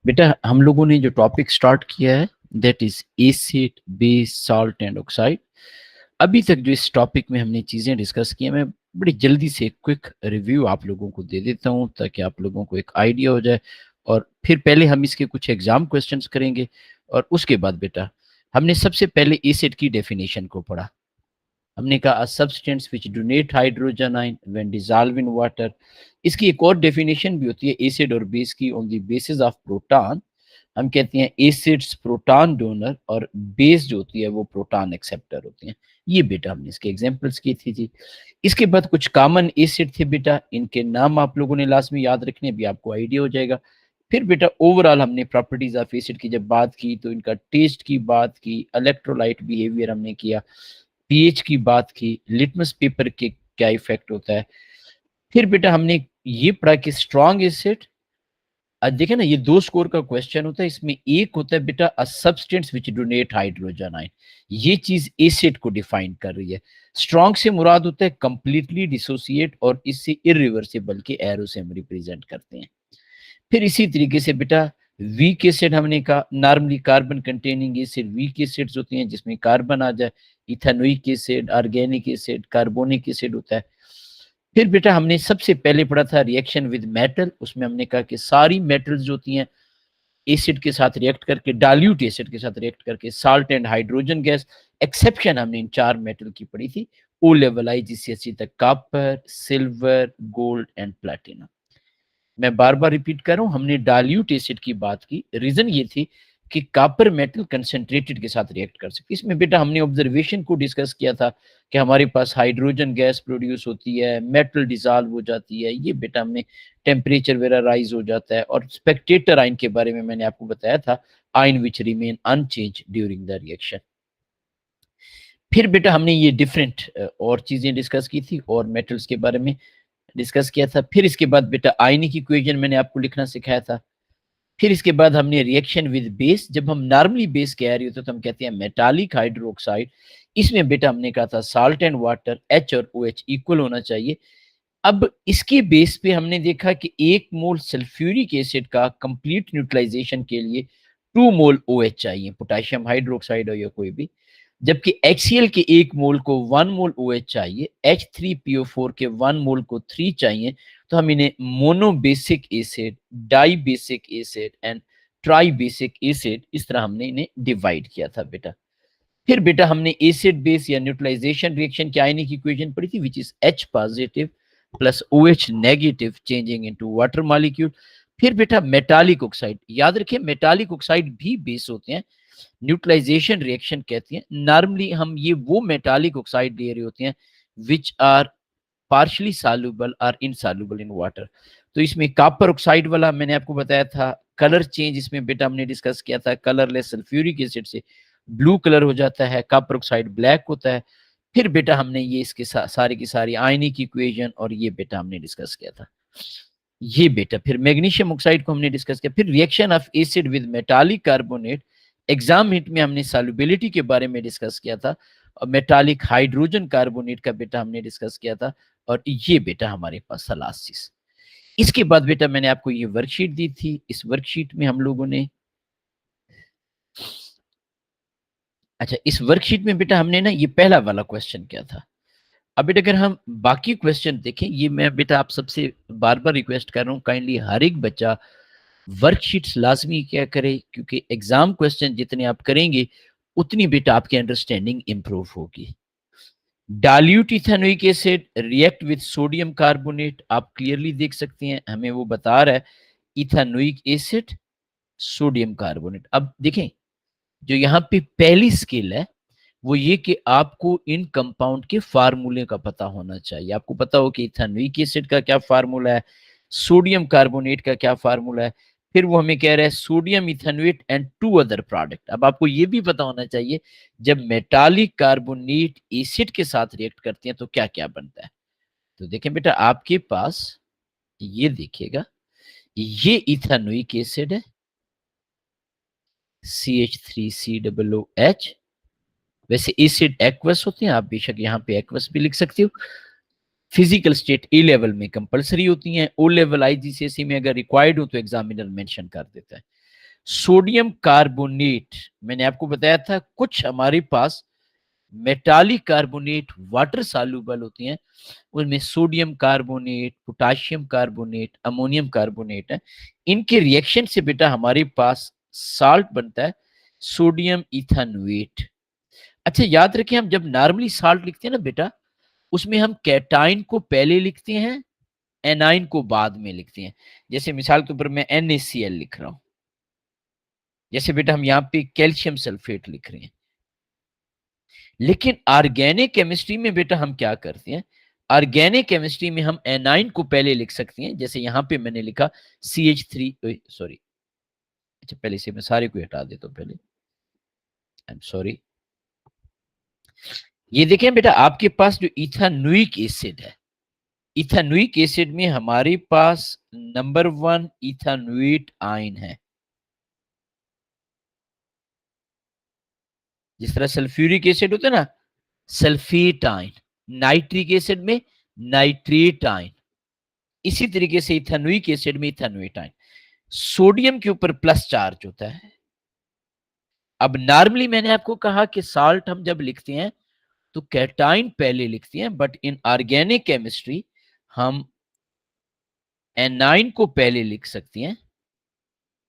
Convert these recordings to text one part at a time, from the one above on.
बेटा हम लोगों ने जो टॉपिक स्टार्ट किया है that is acid base salt and oxide. अभी तक जो इस टॉपिक में हमने चीज़ें डिस्कस की हैं, मैं बड़ी जल्दी से क्विक रिव्यू आप लोगों को दे देता हूं ताकि आप लोगों को एक आइडिया हो जाए। और फिर पहले हम इसके कुछ एग्जाम क्वेश्चंस करेंगे और उसके बाद बेटा हमने सबसे पहले एसिड की डेफिनेशन को पढ़ा। हमने कहा substance which donate hydrogen ion when dissolve in water. इसकी एक और डेफिनेशन भी होती है एसिड और बेस की, on the basis of proton. हम कहते हैं एसिड्स प्रोटॉन डोनर और बेस जो होती है वो प्रोटॉन एक्सेप्टर होती हैं। ये बेटा हमने इसके एग्जांपल्स की थी जी। इसके बाद कुछ कॉमन एसिड थे बेटा, इनके नाम आप लोगों ने लास्ट में याद रखने, भी आपको आइडिया हो जाएगा। फिर बेटा ओवरऑल हमने प्रॉपर्टीज ऑफ एसिड की जब बात की तो इनका टेस्ट की बात की, इलेक्ट्रोलाइट बिहेवियर हमने किया, पीएच की बात की, लिटमस पेपर के क्या इफेक्ट होता है। फिर बेटा हमने ये पढ़ा कि स्ट्रॉन्ग एसिड, देखे ना ये दो स्कोर का क्वेश्चन होता है, इसमें एक होता है बेटा a substance which donate hydrogen ion. ये चीज एसिड को डिफाइन कर रही है। स्ट्रॉन्ग से मुराद होता है कंप्लीटली डिसोसिएट और इससे इरिवर्सिबल के एरो से हम रिप्रेजेंट करते हैं। फिर इसी तरीके से बेटा वीक एसिड हमने कहा, normally carbon containing acid weak acids होती हैं जिसमें कार्बन आ जाए, ethanoic acid, organic acid, carbonic acid होता है। फिर बेटा हमने सबसे पहले पढ़ा था रिएक्शन विद मेटल, उसमें हमने कहा कि सारी मेटल्स जो होती हैं एसिड के साथ रिएक्ट करके, डाल्यूट एसिड के साथ रिएक्ट करके salt and hydrogen gas. Exception हमने इन चार मेटल की पढ़ी थी, ओ लेवल आई जीसीएससी तक, copper, silver, gold and platinum. मैं बार बार रिपीट कर रहा हूं, हमने डाल्यूट एसिड की बात की, रीजन ये थी कि कॉपर मेटल कंसेंट्रेटेड के साथ रिएक्ट कर सकती है। इसमें बेटा हमने ऑब्जर्वेशन को डिस्कस किया था कि हमारे पास हाइड्रोजन गैस प्रोड्यूस होती है, मेटल डिसॉल्व हो जाती है, ये बेटा हमने टेम्परेचर वगैरह राइज हो जाता है। और स्पेक्टेटर आयन के बारे में मैंने आपको बताया था, ion which remain unchange during the reaction. फिर बेटा हमने ये डिफरेंट और चीजें डिस्कस की थी और मेटल्स के बारे में डिस्कस किया था। फिर इसके बाद बेटा आयनिक इक्वेशन मैंने आपको लिखना सिखाया था। फिर इसके बाद हमने रिएक्शन विद बेस, जब हम नॉर्मली बेस कह रहे होते तो हम कहते हैं मेटालिक हाइड्रोक्साइड। इसमें बेटा हमने कहा था साल्ट एंड वाटर, एच और ओ एच इक्वल होना चाहिए। अब इसके बेस पे हमने देखा कि 1 मोल सल्फ्यूरिक एसिड का कंप्लीट न्यूट्रलाइजेशन के लिए 2 मोल ओ एच चाहिए, पोटेशियम हाइड्रोक्साइड हो या कोई भी। जबकि HCl के 1 मोल को 1 मोल OH चाहिए, H3PO4 के 1 मोल को 3 चाहिए। तो हम इन्हें monobasic acid, dibasic acid and tribasic acid, इस तरह हमने इन्हें डिवाइड किया था बेटा। फिर बेटा हमने एसिड बेस या न्यूट्रलाइजेशन रिएक्शन की आयनिक इक्वेशन पढ़ी थी, which is H positive plus OH negative changing into water molecule. फिर बेटा मेटालिक ऑक्साइड, याद रखिए मेटालिक ऑक्साइड भी बेस होते हैं, न्यूट्रलाइजेशन रिएक्शन कहती हैं। नॉर्मली हम ये वो मेटालिक ऑक्साइड ले रहे होते हैं विच आर पार्शली सॉल्युबल और इनसॉल्युबल इन वाटर। तो इसमें कॉपर ऑक्साइड वाला मैंने आपको बताया था, कलर चेंज इसमें बेटा हमने डिस्कस किया था, कलरलेस सल्फ्यूरिक एसिड से ब्लू कलर हो जाता है, कॉपर ऑक्साइड ब्लैक होता है। फिर बेटा हमने ये इसके सारी की सारी आयनिक इक्वेशन और ये बेटा हमने डिस्कस किया था। ये बेटा फिर मैग्नीशियम ऑक्साइड को हमने डिस्कस किया। फिर reaction of acid with metallic carbonate, exam hit में हमने सॉल्युबिलिटी के बारे में डिस्कस किया था, और मेटालिक हाइड्रोजन कार्बोनेट का बेटा हमने डिस्कस किया था। और ये बेटा हमारे पास लास्ट चीज। इसके बाद बेटा मैंने आपको ये वर्कशीट दी थी, इस वर्कशीट में हम लोगों ने, अच्छा इस वर्कशीट में बेटा हमने ना ये पहला वाला क्वेश्चन किया था। अब बेटा अगर हम बाकी क्वेश्चन देखें, ये मैं बेटा आप सबसे बार बार रिक्वेस्ट कर रहा हूँ, काइंडली हर एक बच्चा वर्कशीट्स लाजमी क्या करे, क्योंकि एग्जाम क्वेश्चन जितने आप करेंगे उतनी बेटा आपकी अंडरस्टैंडिंग इंप्रूव होगी। Dilute ethanoic acid react with sodium carbonate, आप क्लियरली देख सकते हैं हमें वो बता रहा है इथेनोइक एसिड सोडियम कार्बोनेट। अब देखें जो यहाँ पे पहली स्किल है वो ये कि आपको इन कंपाउंड के फार्मूले का पता होना चाहिए। आपको पता हो कि इथेनोइक एसिड का क्या फार्मूला है, सोडियम कार्बोनेट का क्या फार्मूला है। फिर वो हमें कह रहा है sodium ethanoate and 2 other product. अब आपको ये भी पता होना चाहिए जब मेटालिक कार्बोनेट एसिड के साथ रिएक्ट करते हैं तो क्या क्या बनता है। तो देखें बेटा आपके पास, ये देखिएगा ये इथेनोइक एसिड है, CH3COOH। वैसे एसिड एक्वस होते हैं, आप बेशक यहाँ पे एक्वस भी लिख सकते हो। फिजिकल स्टेट ए लेवल में कंपलसरी होती हैं, ओ लेवल आईजीसीएसई में अगर रिक्वायर्ड हो तो एग्जामिनर मेंशन कर देता है। सोडियम कार्बोनेट, मैंने आपको बताया था कुछ हमारे पास मेटालिक कार्बोनेट वाटर सॉल्युबल होती हैं, उनमें sodium carbonate, potassium carbonate, ammonium carbonate है। इनके रिएक्शन से बेटा हमारे पास साल्ट बनता है सोडियम इथानोएट। अच्छा याद रखें, हम जब नॉर्मली साल्ट लिखते हैं ना बेटा, उसमें हम कैटाइन को पहले लिखते हैं, एनाइन को बाद में लिखते हैं। जैसे मिसाल के ऊपर मैं NaCl लिख रहा हूं, जैसे बेटा हम यहाँ पे कैल्शियम सल्फेट लिख रहे हैं। लेकिन ऑर्गेनिक केमिस्ट्री में बेटा हम क्या करते हैं, ऑर्गेनिक केमिस्ट्री में हम एनाइन को पहले लिख सकते हैं, जैसे यहां पे मैंने लिखा CH3, सॉरी, अच्छा पहले से मैं सारे को हटा देता हूं पहले, आई एम सॉरी। ये देखें बेटा, आपके पास जो इथानुइक एसिड है, इथानुइक एसिड में हमारे पास नंबर 1 इथानुएट आयन है। जिस तरह सल्फ्यूरिक एसिड होता है ना, सल्फेट आयन, नाइट्रिक एसिड में नाइट्रेट आयन, इसी तरीके से इथानुइक एसिड में इथानुएट आयन। सोडियम के ऊपर प्लस चार्ज होता है। अब नॉर्मली मैंने आपको कहा कि साल्ट हम जब लिखते हैं तो कैटाइन पहले लिखते हैं, बट इन ऑर्गेनिक केमिस्ट्री हम एनाइन को पहले लिख सकते हैं,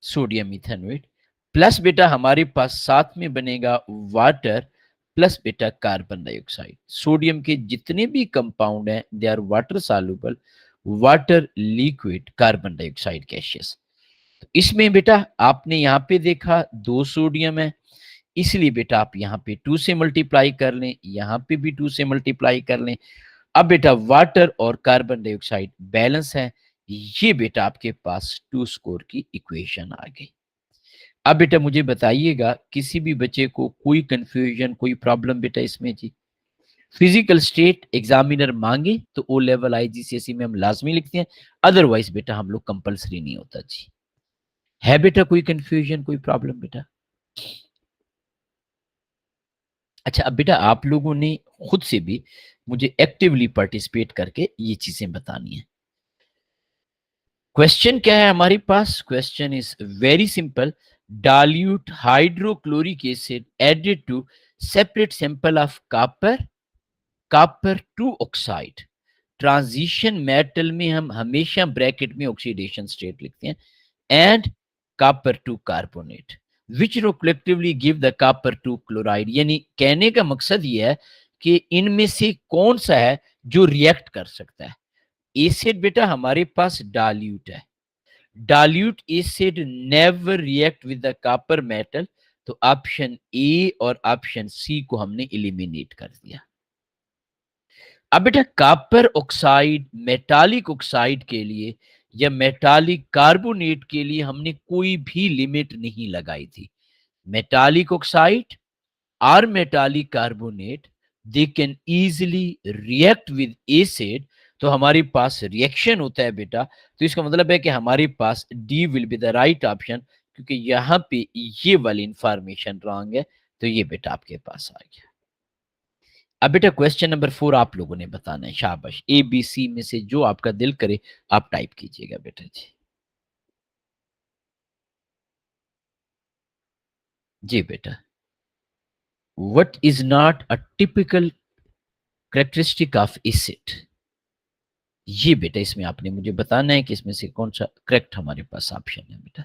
सोडियम इथेनोएट, प्लस बेटा हमारे पास साथ में बनेगा वाटर, प्लस बेटा कार्बन डाइऑक्साइड। सोडियम के जितने भी कंपाउंड हैं they are water soluble, water liquid, carbon dioxide gaseous. तो इसमें बेटा आपने यहाँ पे देखा 2 सोडियम है, इसलिए बेटा आप यहाँ पे 2 से मल्टीप्लाई कर लें, यहाँ पे भी 2 से मल्टीप्लाई कर लें। अब बेटा वाटर और कार्बन डाइऑक्साइड बैलेंस है, ये बेटा आपके पास 2 स्कोर की इक्वेशन आ गई। अब बेटा मुझे बताइएगा, किसी भी बच्चे को कोई कंफ्यूजन, कोई प्रॉब्लम बेटा इसमें जी? फिजिकल स्टेट एग्जामिनर मांगे तो O लेवल IGCSE में हम लाजमी लिखते हैं, अदरवाइज बेटा हम लोग कंपलसरी नहीं होता जी। है बेटा कोई कंफ्यूजन, कोई प्रॉब्लम बेटा? अच्छा, अब बेटा आप लोगों ने खुद से भी मुझे एक्टिवली पार्टिसिपेट करके ये चीजें बतानी है। क्वेश्चन क्या है हमारे पास? Question is very simple. Dilute hydrochloric acid added to separate sample of copper two oxide. Transition metal में हम हमेशा ब्रैकेट में ऑक्सीडेशन स्टेट लिखते हैं, and copper two carbonate which collectively give the copper two chloride. यानी कहने का मकसद ये है कि इनमें से कौन सा है जो रिएक्ट कर सकता है। एसिड बेटा हमारे पास डाल्यूट है, dilute acid never react with the copper metal, तो ऑप्शन ए और ऑप्शन सी को हमने एलिमिनेट कर दिया। अब बेटा कॉपर ऑक्साइड मेटालिक ऑक्साइड के लिए या मेटालिक कार्बोनेट के लिए हमने कोई भी लिमिट नहीं लगाई थी। मेटालिक ऑक्साइड और metallic carbonate they can easily react with acid, तो हमारे पास रिएक्शन होता है बेटा। तो इसका मतलब है कि हमारे पास D will be the right option, क्योंकि यहां पे ये वाली इंफॉर्मेशन रॉन्ग है, तो ये बेटा आपके पास आ गया। अब बेटा क्वेश्चन नंबर 4 आप लोगों ने बताना है, शाबाश। ABC में से जो आपका दिल करे आप टाइप कीजिएगा बेटा जी। जी बेटा, what is not a typical characteristic of acid? ये बेटा इसमें आपने मुझे बताना है कि इसमें से कौन सा करेक्ट हमारे पास ऑप्शन है बेटा।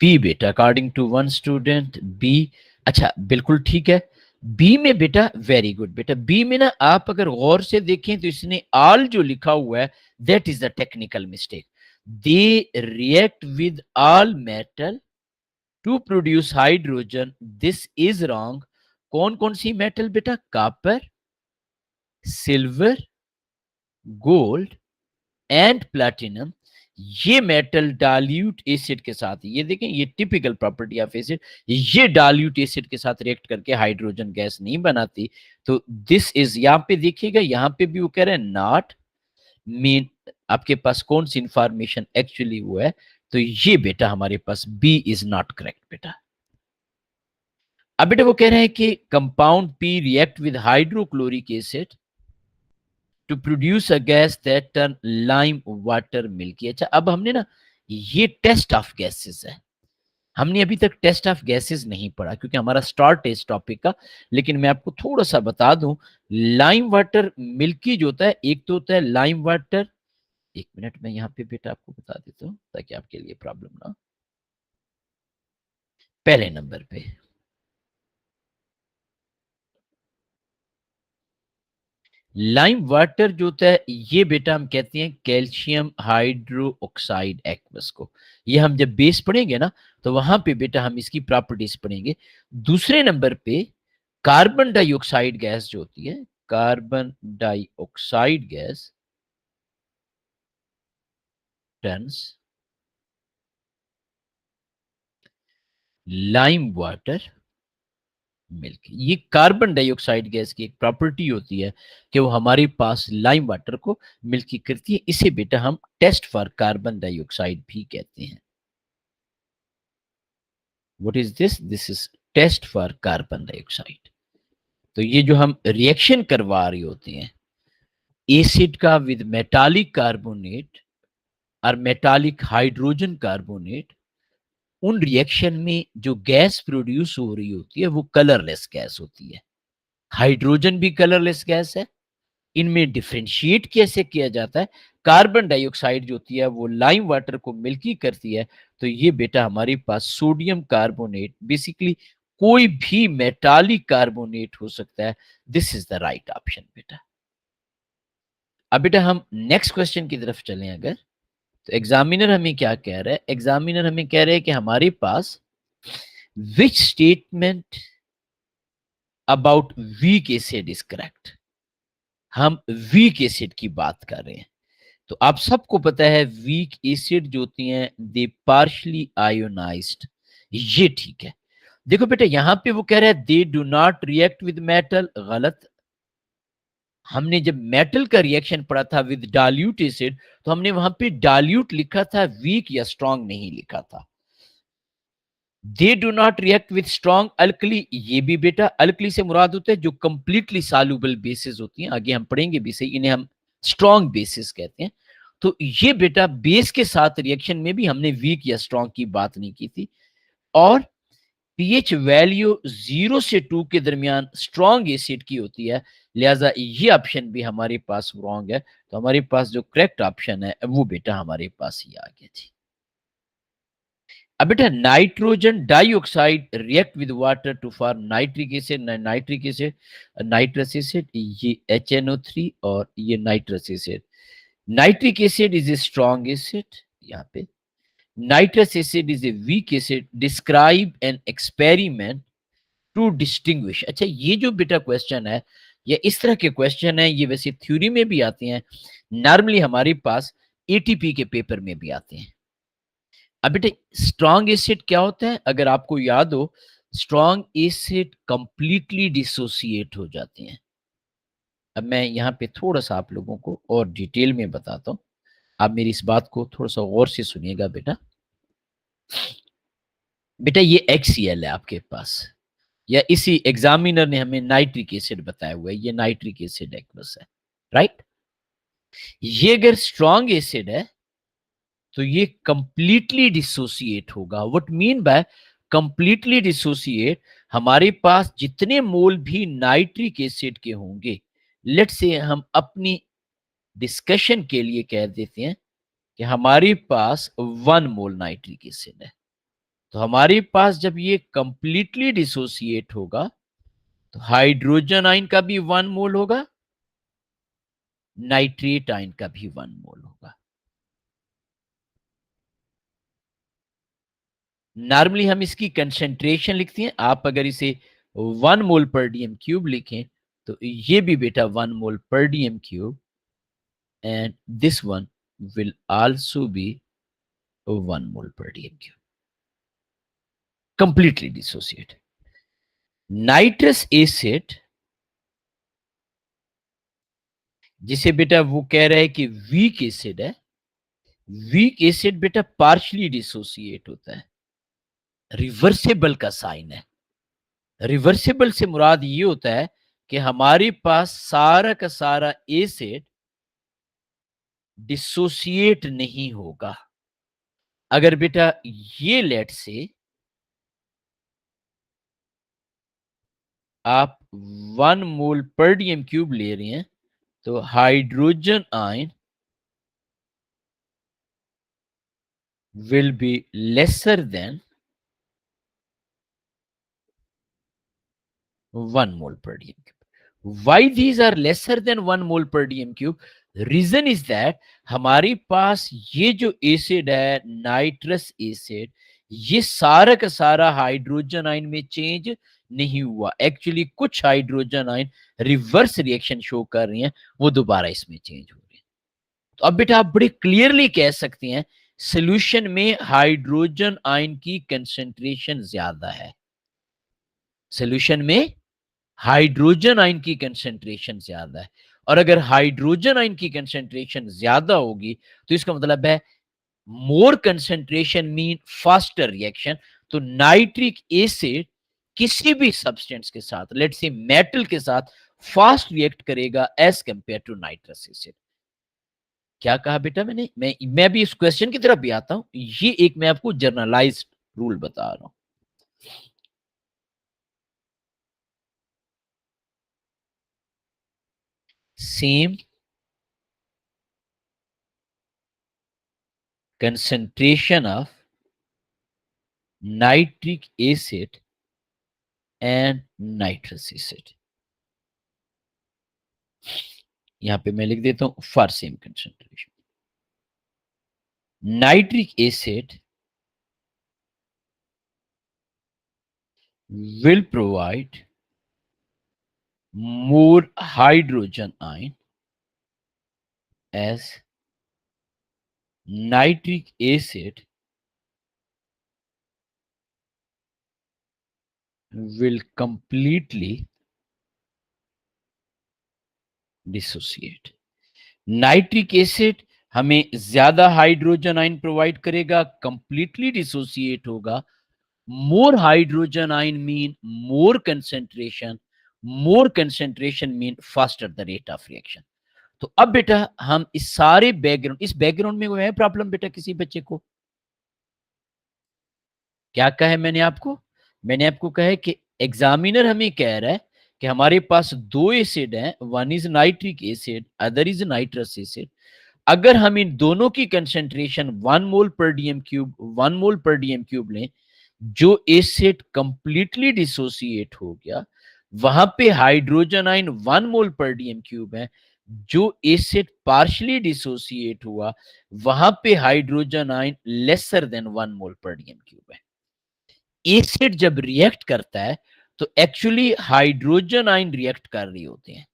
बी बेटा, according to one student B. अच्छा बिल्कुल ठीक है, बी में बेटा वेरी गुड बेटा। बी में ना आप अगर गौर से देखें तो इसने ऑल जो लिखा हुआ है that is the technical mistake. They react with all metal to produce hydrogen, this is wrong. कौन कौन सी मेटल बेटा? Copper, silver, gold and platinum. ये मेटल डाल्यूट एसिड के साथ, ये देखें ये टिपिकल प्रॉपर्टी ऑफ एसिड, ये डाल्यूट एसिड के साथ रिएक्ट करके हाइड्रोजन गैस नहीं बनाती। तो दिस इज, यहां पे देखिएगा, यहां पे भी वो कह रहे हैं नॉट मीन, आपके पास कौन सी इंफॉर्मेशन एक्चुअली वो है? तो ये बेटा हमारे पास बी इज नॉट करेक्ट बेटा। अब बेटा वो कह रहे हैं कि compound P react with hydrochloric acid to produce a gas that turn lime water milky. अच्छा, अब हमने ना ये टेस्ट ऑफ गैसेस है, हमने अभी तक टेस्ट ऑफ गैसेस नहीं पढ़ा क्योंकि हमारा स्टार्ट है इस टॉपिक का। लेकिन मैं आपको थोड़ा सा बता दूं, लाइम वाटर मिल्की जो होता है, एक तो होता है लाइम वाटर। एक मिनट में यहाँ पे बेटा आपको बता देता हूँ ताकि आपके लिए प्रॉब्लम ना हो। पहले नंबर पे लाइम वाटर जो होता है, ये बेटा हम कहते हैं कैल्शियम हाइड्रो ऑक्साइड एक्वस को। ये हम जब बेस पढ़ेंगे ना, तो वहां पे बेटा हम इसकी प्रॉपर्टीज पढ़ेंगे। दूसरे नंबर पे कार्बन डाइऑक्साइड गैस जो होती है, carbon dioxide gas turns lime water milk. ये कार्बन डाइऑक्साइड गैस की एक प्रॉपर्टी होती है कि वो हमारे पास लाइम वाटर को मिल्की करती है। इसे बेटा हम टेस्ट फॉर कार्बन डाइऑक्साइड भी कहते हैं। What is this? This is test for carbon dioxide. तो ये जो हम रिएक्शन करवा रहे होते हैं एसिड का विद मेटालिक कार्बोनेट और मेटालिक हाइड्रोजन कार्बोनेट, उन रिएक्शन में जो गैस प्रोड्यूस हो रही होती है वो कलरलेस गैस होती है। हाइड्रोजन भी कलरलेस गैस है। इनमें डिफरेंशिएट कैसे किया जाता है? कार्बन डाइऑक्साइड जो होती है वो लाइम वाटर को मिल्की करती है। तो ये बेटा हमारे पास सोडियम कार्बोनेट, बेसिकली कोई भी मेटालिक कार्बोनेट हो सकता है। This is the right option बेटा। अब बेटा हम नेक्स्ट क्वेश्चन की तरफ चलें अगर, तो एग्जामिनर हमें क्या कह रहा है? एग्जामिनर हमें कह रहे हैं कि हमारे पास which statement about weak acid is correct. हम वीक एसिड की बात कर रहे हैं। तो आप सबको पता है वीक एसिड जो होती हैं दे पार्शली आयोनाइज्ड। ये ठीक है। देखो बेटा यहां पे वो कह रहा है they do not react with metal, गलत। हमने जब मेटल का रिएक्शन पढ़ा था विद डाल्यूट एसिड, तो हमने वहां पे डाल्यूट लिखा था, वीक या स्ट्रांग नहीं लिखा था। They do not react with strong alkali, ये भी बेटा अल्कली से मुराद होता है जो कंप्लीटली सॉल्युबल बेसिस होती हैं, आगे हम पढ़ेंगे भी सही, इन्हें हम स्ट्रॉन्ग बेसिस कहते हैं। तो ये बेटा बेस के साथ रिएक्शन में भी हमने वीक या स्ट्रॉन्ग की बात नहीं की थी। और पीएच वैल्यू 0 से 2 के दरमियान स्ट्रॉन्ग एसिड की होती है, लिहाजा ये ऑप्शन भी हमारे पास रॉन्ग है। तो हमारे पास जो करेक्ट ऑप्शन है वो बेटा हमारे पास ही आ गया थी। अब बेटा nitrogen dioxide react with water to form nitric acid, nitric acid, nitrous acid, ये HNO3 और ये nitrous acid. Nitric acid is a strong acid, यहाँ पे nitrous acid is a weak acid. Describe an experiment to distinguish. अच्छा, ये जो बेटा question है, ये इस तरह के क्वेश्चन है, ये वैसे थ्योरी में भी आते हैं, नॉर्मली हमारे पास ATP के पेपर में भी आते हैं। अब बेटे स्ट्रॉन्ग एसिड क्या होता है? अगर आपको याद हो, स्ट्रॉन्ग एसिड कंप्लीटली डिसोसिएट हो जाते हैं। अब मैं यहाँ पे थोड़ा सा आप लोगों को और डिटेल में बताता हूँ, आप मेरी इस बात को थोड़ा सा गौर से सुनिएगा बेटा। बेटा ये HCl है आपके पास, या इसी एग्जामिनर ने हमें नाइट्रिक एसिड बताया हुआ है, ये नाइट्रिक एसिड एक्वस है, राइट। ये अगर स्ट्रॉन्ग एसिड है तो ये कंप्लीटली डिसोसिएट होगा। What mean by completely dissociate? हमारे पास जितने मोल भी नाइट्रिक एसिड के होंगे, लेट्स से हम अपनी डिस्कशन के लिए कह देते हैं कि हमारे पास 1 मोल नाइट्रिक एसिड है, तो हमारे पास जब ये कंप्लीटली डिसोसिएट होगा तो हाइड्रोजन आयन का भी 1 मोल होगा, नाइट्रेट आयन का भी 1 मोल होगा। नॉर्मली हम इसकी कंसेंट्रेशन लिखते हैं, आप अगर इसे 1 मोल पर डीएम क्यूब लिखें तो ये भी बेटा 1 मोल पर DM cube, and this one will also be 1 मोल पर DM cube, completely dissociate. Nitrous acid जिसे बेटा वो कह रहा है कि वीक एसिड है, वीक एसिड बेटा पार्शली डिसोसिएट होता है, रिवर्सिबल का साइन है। रिवर्सिबल से मुराद ये होता है कि हमारे पास सारा का सारा एसिड डिसोसिएट नहीं होगा। अगर बेटा ये लेट से आप 1 मोल पर डीएम क्यूब ले रहे हैं, तो hydrogen ion will be lesser than 1 mole per dm cube. Why these are lesser than 1 mole per dm cube? Reason is that हमारे पास ये जो एसिड है नाइट्रस एसिड, ये सारा का सारा हाइड्रोजन आयन में चेंज नहीं हुआ। एक्चुअली कुछ hydrogen ion reverse reaction show कर रही हैं, वो दोबारा इसमें चेंज हो रही है। तो अब बेटा आप बड़े क्लियरली कह सकते हैं सोल्यूशन में हाइड्रोजन आयन की कंसेंट्रेशन ज्यादा है। सोल्यूशन में हाइड्रोजन आयन की कंसेंट्रेशन ज्यादा है, और अगर हाइड्रोजन आयन की कंसेंट्रेशन ज्यादा होगी तो इसका मतलब है मोर कंसेंट्रेशन मीन फास्टर रिएक्शन। तो नाइट्रिक एसिड किसी भी सब्सटेंस के साथ, लेट्स से मेटल के साथ फास्ट रिएक्ट करेगा as compare to nitrous acid. क्या कहा बेटा मैंने? मैं भी इस क्वेश्चन की तरफ भी आता हूं। ये एक मैं आपको जर्नलाइज्ड रूल बता रहा हूं। Same concentration of nitric acid and nitrous acid। यहां पे मैं लिख देता हूं for same concentration. Nitric acid will provide more hydrogen ion as nitric acid will completely dissociate। Nitric acid हमें ज्यादा हाइड्रोजन आयन प्रोवाइड करेगा, कंप्लीटली डिसोसिएट होगा। More hydrogen ion mean more concentration, more concentration mean faster the rate of reaction. तो अब बेटा हम इस सारे बैकग्राउंड, इस बैकग्राउंड में कोई है प्रॉब्लम बेटा किसी बच्चे को? क्या कहा है मैंने आपको? मैंने आपको कहा है कि एग्जामिनर हमें कह रहा है कि हमारे पास दो एसिड हैं, one is nitric acid, other is nitrous acid. अगर हम इन दोनों की कंसेंट्रेशन 1 मोल पर डीएम क्यूब 1 मोल पर डीएम क्यूब लें, जो एसिड कंप्लीटली डिसोसिएट हो गया, वहां पे हाइड्रोजन आयन 1 मोल पर डीएम क्यूब है। जो एसिड पार्शियली डिसोसिएट हुआ, वहां पे हाइड्रोजन आयन लेसर देन 1 मोल पर डीएम क्यूब है। एसिड जब रिएक्ट करता है तो एक्चुअली हाइड्रोजन आयन रिएक्ट कर रहे होते हैं।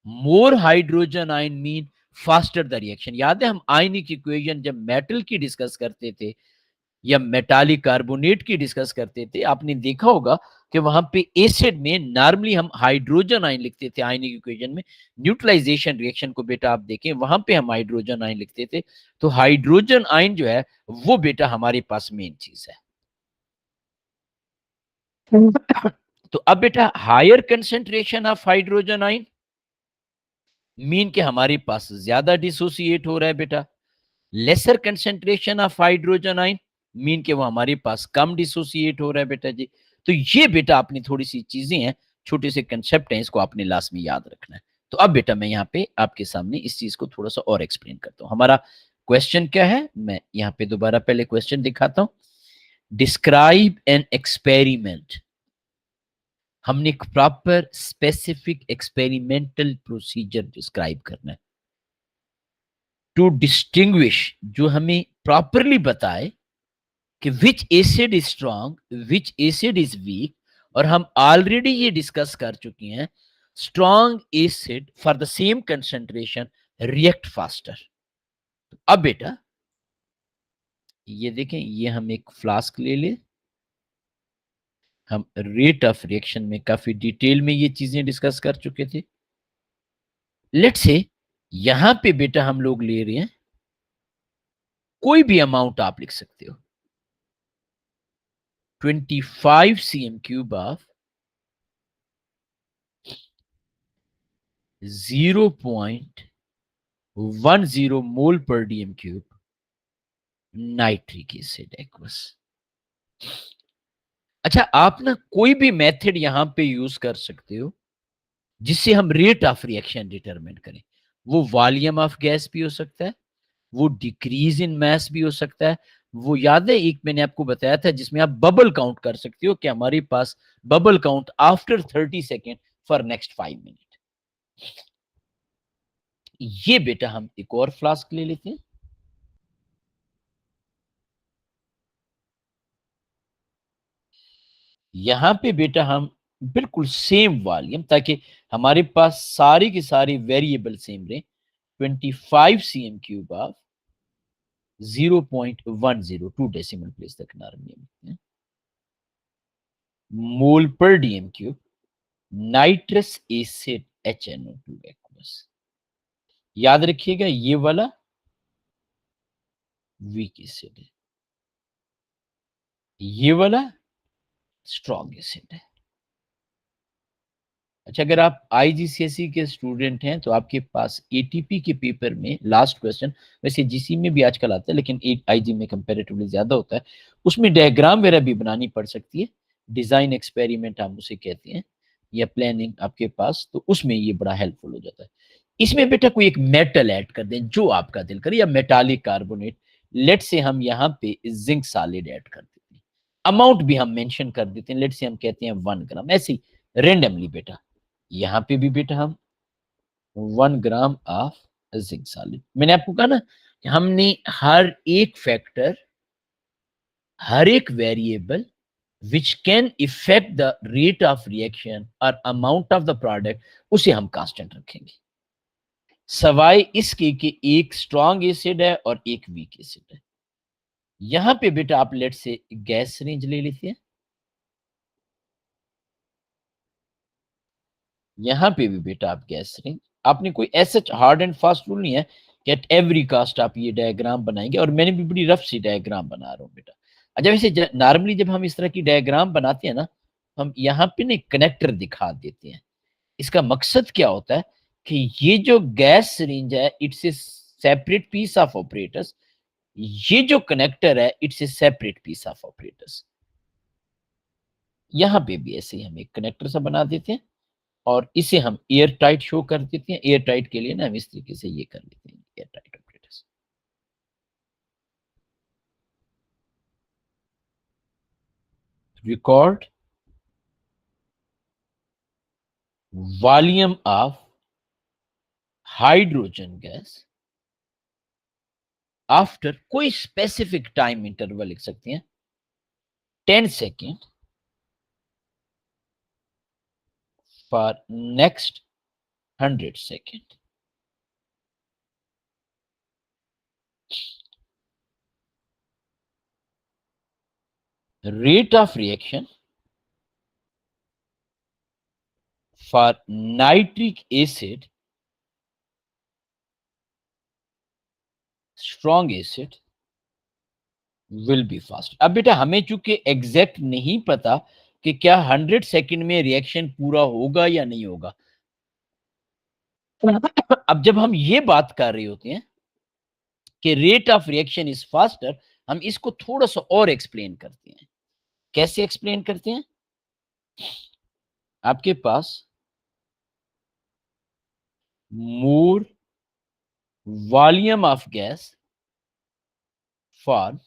More hydrogen ion mean faster the reaction. याद है हम आयनिक इक्वेशन जब मेटल की डिस्कस करते थे या मेटालिक कार्बोनेट की डिस्कस करते थे, आपने देखा होगा कि वहां पे एसिड में नॉर्मली हम हाइड्रोजन आयन लिखते थे आयनिक इक्वेशन में। न्यूट्रलाइजेशन रिएक्शन को बेटा आप देखें, वहां पे हम हाइड्रोजन आयन लिखते थे। तो हाइड्रोजन आयन जो है वो बेटा हमारे पास मेन चीज है। तो अब बेटा higher concentration of hydrogen ion mean के हमारे पास ज्यादा डिसोसिएट हो रहा है बेटा। Lesser concentration of hydrogen ion mean के वो हमारे पास कम डिसोसिएट हो रहा है बेटा जी। तो ये बेटा अपनी थोड़ी सी चीजें हैं, छोटे से कंसेप्ट हैं, इसको आपने लास्ट में याद रखना है। तो अब बेटा मैं यहाँ पे आपके सामने इस चीज को थोड़ा सा और एक्सप्लेन करता हूँ। हमारा क्वेश्चन क्या है, मैं यहाँ पे दोबारा पहले क्वेश्चन दिखाता हूँ। Describe an experiment. हमने एक proper specific experimental procedure describe करना है टू डिस्टिंग्विश, जो हमें प्रॉपरली बताए कि विच acid is strong, which acid is weak. और हम ऑलरेडी ये डिस्कस कर चुके हैं, strong acid for the same concentration react faster. अब बेटा ये देखें, ये हम एक फ्लास्क ले ले, हम रेट ऑफ रिएक्शन में काफी डिटेल में ये चीजें डिस्कस कर चुके थे। लेट्स से यहां पे बेटा हम लोग ले रहे हैं, कोई भी अमाउंट आप लिख सकते हो, 25 cm क्यूब ऑफ 0.1 10 मोल पर DM cube nitric acid aqueous. अच्छा, आप ना कोई भी मेथड यहां पे यूज कर सकते हो जिससे हम रेट ऑफ रिएक्शन डिटरमिन करें। वो वॉल्यूम ऑफ गैस भी हो सकता है, वो डिक्रीज इन मास भी हो सकता है। वो याद है एक मैंने आपको बताया था जिसमें आप बबल काउंट कर सकते हो कि हमारे पास bubble count after 30 seconds for next 5 minute. ये बेटा हम एक और फ्लास्क ले लेते हैं। यहां पे बेटा हम बिल्कुल सेम वॉल्यूम, ताकि हमारे पास सारी की सारी वेरिएबल सेम रहे, 25 cm³ ऑफ 0.102 डेसिमल प्लेस तक नार्मल मोल पर DM cube nitrous acid HNO2 aqueous. याद रखिएगा ये वाला वीक एसिड है, ये वाला स्ट्रॉन्ग एसिड है। अच्छा, अगर आप आईजीसीएसई के स्टूडेंट हैं तो आपके पास एटीपी के पेपर में लास्ट क्वेश्चन, वैसे जीसी में भी आजकल आता है लेकिन आईजी में कंपैरेटिवली ज्यादा होता है, उसमें डायग्राम वगैरह भी बनानी पड़ सकती है। डिजाइन एक्सपेरिमेंट हम उसे कहते हैं, या प्लानिंग आपके पास, तो उसमें ये बड़ा हेल्पफुल हो जाता है। इसमें बेटा कोई एक मेटल ऐड कर दें जो आपका दिल करे, या मेटालिक कार्बोनेट। लेट से हम यहाँ पे जिंक सॉलिड ऐड कर देते हैं, अमाउंट भी हम मेंशन कर देते हैं, लेट से हम कहते हैं 1 ग्राम, ऐसे ही रेंडमली बेटा। यहाँ पे भी बेटा हम 1 ग्राम ऑफ जिंक सॉलिड। मैंने आपको कहा ना कि हमने हर एक फैक्टर, हर एक variable which can effect the rate of reaction और अमाउंट ऑफ द प्रोडक्ट, उसे हम कांस्टेंट रखेंगे, सवाए इसके कि एक स्ट्रॉन्ग एसिड है और एक वीक एसिड है। यहां पे बेटा आप लेट से गैस रेंज ले लेते हैं। यहां पे भी बेटा आप गैस रेंज, आपने कोई ऐसा हार्ड एंड फास्ट रूल नहीं है कि एट एवरी कास्ट आप ये डायग्राम बनाएंगे, और मैंने भी बड़ी रफ सी डायग्राम बना रहा हूं बेटा। अच्छा, वैसे नॉर्मली जब हम इस तरह की डायग्राम बनाते हैं ना, हम यहाँ पे ना कनेक्टर दिखा देते हैं। इसका मकसद क्या होता है कि ये जो गैस रेंज है it's a separate piece of operators, ये जो कनेक्टर है it's a separate piece of operators. यहाँ पे भी ऐसे ही हम एक कनेक्टर सा बना देते हैं, और इसे हम एयर टाइट शो कर देते हैं। एयर टाइट के लिए ना हम इस तरीके से ये कर लेते हैं, air tight operators. Record volume of hydrogen gas after कोई स्पेसिफिक टाइम इंटरवल लिख सकते हैं, 10 second for next 100 second. rate of reaction for nitric acid, strong acid will be fast। अब बेटा हमें चूंकि एग्जैक्ट नहीं पता कि क्या 100 सेकेंड में रिएक्शन पूरा होगा या नहीं होगा, अब जब हम ये बात कर रहे होते हैं कि rate of reaction is faster, हम इसको थोड़ा सा और एक्सप्लेन करते हैं। कैसे एक्सप्लेन करते हैं? आपके पास more volume of gas for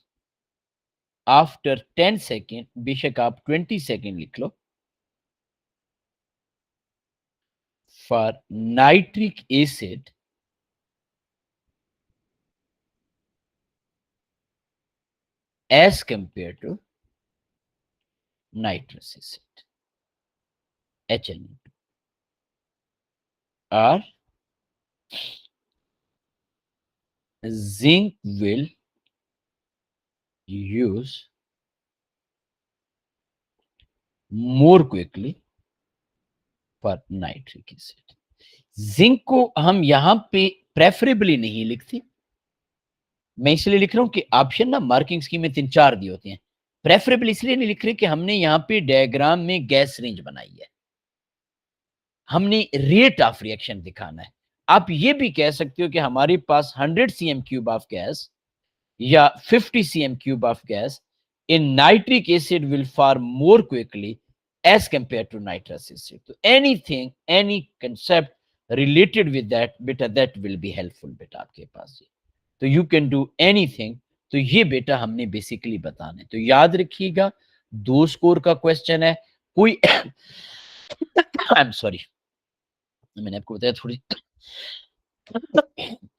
after 10 seconds, बेशक आप 20 सेकेंड लिख लो, for nitric acid as compared to nitrous acid HNO2, or zinc will use more quickly for nitric acid। Zinc को हम यहां पे प्रेफरेबली नहीं लिखते, मैं इसलिए लिख रहा हूं कि ऑप्शन ना मार्किंग स्कीम में 3-4 दिए होते हैं। प्रेफरेबल इसलिए नहीं लिख रहे कि हमने यहाँ पे डायग्राम में गैस रेंज बनाई है, हमने रेट ऑफ रिएक्शन दिखाना है। आप ये भी कह सकते हो कि हमारे पास 100 cm क्यूब ऑफ गैस या 50 cm cube of gas in nitric acid will form more quickly as compared to nitrous acid. So anything, any concept related with that, beta, that will be helpful बेटा आपके पास। तो you can do anything। तो ये बेटा हमने basically बताना है। तो याद रखिएगा 2 स्कोर का क्वेश्चन है। कोई आई एम सॉरी, मैंने आपको बताया थोड़ी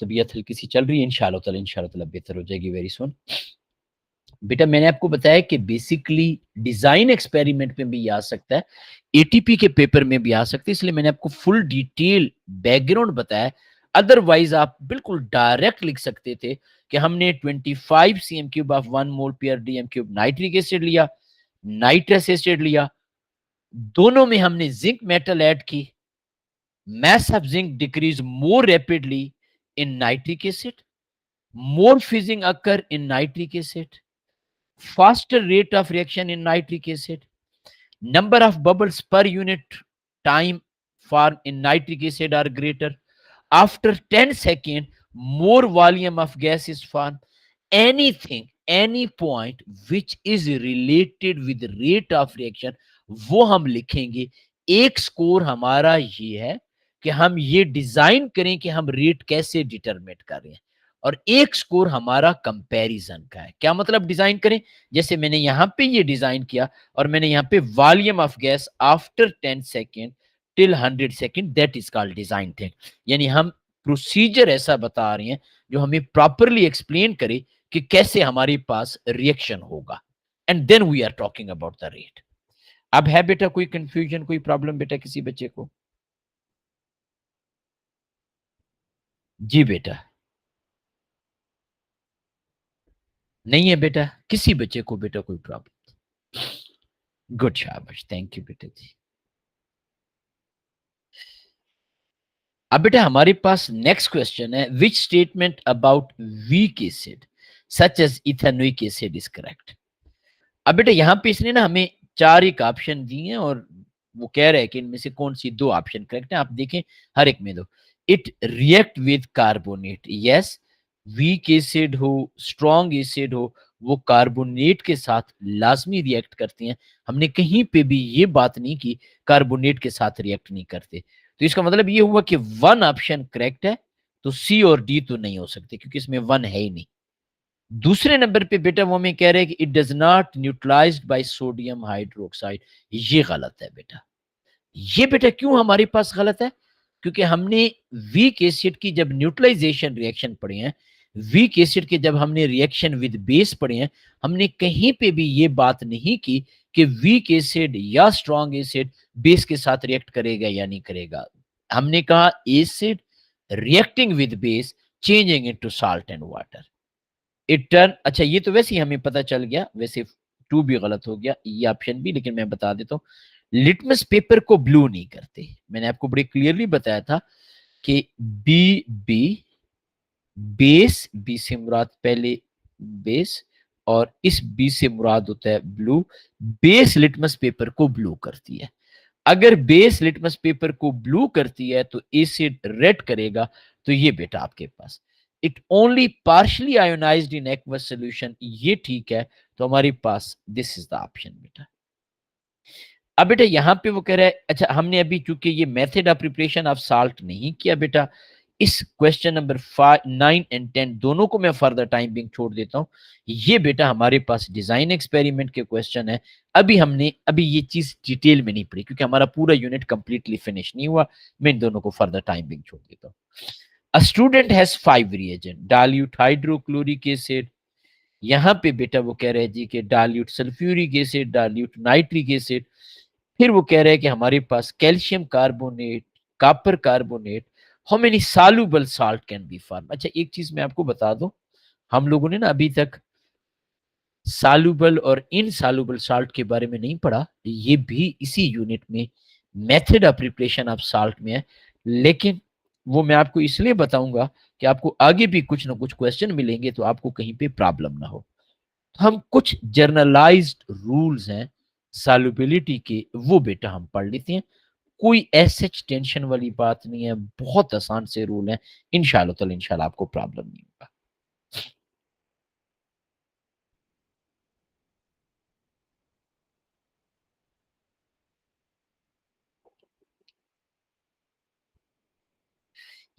तबीयत हल्की सी चल रही है। इंशाल्लाह बेहतर हो जाएगी वेरी सुन। बेटा मैंने आपको बताया कि बेसिकली डिजाइन एक्सपेरिमेंट में भी आ सकता है, एटीपी के पेपर में भी आ सकता है, इसलिए मैंने आपको फुल डिटेल बैकग्राउंड बताया। अदरवाइज आप बिल्कुल डायरेक्ट लिख सकते थे कि हमने 25 cm cube of 1 mole pair DM cube nitric acid लिया, नाइट्रस एसिड लिया, दोनों में हमने जिंक मेटल ऐड की, mass of zinc decrease more rapidly in nitric acid, more fizzing occur in nitric acid, faster rate of reaction in nitric acid, number of bubbles per unit time formed in nitric acid are greater. After 10 seconds, more volume of gas is formed. Anything, any point which is related with rate of reaction, वो हम लिखेंगे। एक score हमारा ये है कि हम ये डिजाइन करें कि हम रेट कैसे डिटरमिनेट कर रहे हैं, और एक स्कोर हमारा कंपैरिजन का है। क्या मतलब डिजाइन करें? जैसे मैंने यहां पे ये डिजाइन किया और मैंने यहां पे volume of gas after 10 second till 100 second, that is called design thing. यानी हम प्रोसीजर ऐसा बता रहे हैं जो हमें प्रॉपरली एक्सप्लेन करे कि कैसे हमारे पास रिएक्शन होगा, and then we are talking about the rate. अब है बेटा कोई कंफ्यूजन, कोई प्रॉब्लम बेटा किसी बच्चे को? जी बेटा। नहीं है बेटा किसी बच्चे को बेटा कोई प्रॉब्लम? गुड, शाबाश, थैंक यू बेटा जी। अब बेटा हमारे पास नेक्स्ट क्वेश्चन है, which statement about weak acid such as ethanoic acid is correct? अब बेटा यहाँ पे इसने ना हमें 4 एक ऑप्शन दिए हैं और वो कह रहा है कि इनमें से कौन सी 2 ऑप्शन करेक्ट है। आप देखें हर एक में दो। It react with carbonate, yes. Weak acid हो, स्ट्रॉन्ग एसिड हो, वो कार्बोनेट के साथ लाजमी रिएक्ट करते हैं। हमने कहीं पे भी ये बात नहीं की कार्बोनेट के साथ रिएक्ट नहीं करते। तो इसका मतलब ये हुआ कि 1 ऑप्शन करेक्ट है, तो सी और डी तो नहीं हो सकते क्योंकि इसमें 1 है ही नहीं। दूसरे नंबर पे बेटा वो हमें कह रहे हैं कि it does not neutralized by sodium hydroxide, ये गलत है बेटा। ये बेटा क्यों हमारे पास गलत है? क्योंकि हमने वीक एसिड की जब न्यूट्रलाइजेशन रिएक्शन पढ़े हैं, वीक एसिड के जब हमने रिएक्शन विद बेस पढ़े हैं, हमने कहीं पे भी ये बात नहीं की कि वीक एसिड या स्ट्रॉन्ग एसिड बेस के साथ रिएक्ट करेगा या नहीं करेगा। हमने कहा acid reacting with base changing into salt and water. It turn, अच्छा ये तो वैसे ही हमें पता चल गया, वैसे 2 भी गलत हो गया, ये ऑप्शन भी, लेकिन मैं बता देता हूँ। लिटमस पेपर को ब्लू नहीं करते। मैंने आपको बड़े क्लियरली बताया था कि बी बी बेस, बी से मुराद पहले बेस, और इस बी से मुराद होता है ब्लू। बेस लिटमस पेपर को ब्लू करती है। अगर बेस लिटमस पेपर को ब्लू करती है तो एसिड रेड करेगा। तो ये बेटा आपके पास it only partially ionised in aqueous solution, ये ठीक है। तो हमारे पास दिस इज द ऑप्शन बेटा। अब बेटा यहां पे वो कह रहा है, अच्छा हमने अभी चूंकि ये method of preparation of salt नहीं किया बेटा, इस क्वेश्चन नंबर 5, 9 एंड 10 दोनों को मैं फर्दर टाइम बिंग छोड़ देता हूं। ये बेटा हमारे पास डिजाइन एक्सपेरिमेंट के क्वेश्चन है। अभी ये चीज डिटेल में नहीं पढ़ी क्योंकि हमारा पूरा यूनिट कंप्लीटली फिनिश नहीं हुआ। मैं इन दोनों को फर्दर टाइम बिंग छोड़ देता हूँ। A student has 5 reagent, dilute hydrochloric acid, यहाँ पे बेटा वो कह रहे हैं जी कि dilute sulphuric acid, dilute nitric acid. फिर वो कह रहे हैं कि हमारे पास calcium carbonate, copper carbonate, how many soluble salt can be form. अच्छा एक चीज मैं आपको बता दूं, हम लोगों ने ना अभी तक सॉल्युबल और इनसॉल्युबल साल्ट के बारे में नहीं पढ़ा। ये भी इसी यूनिट में method of preparation of salt में है, लेकिन वो मैं आपको इसलिए बताऊंगा कि आपको आगे भी कुछ ना कुछ क्वेश्चन मिलेंगे तो आपको कहीं पे प्रॉब्लम ना हो। तो हम कुछ जर्नलाइज्ड रूल्स हैं सॉल्युबिलिटी के, वो बेटा हम पढ़ लेते हैं। कोई ऐसे टेंशन वाली बात नहीं है, बहुत आसान से रूल है। इंशाल्लाह आपको प्रॉब्लम नहीं होगा।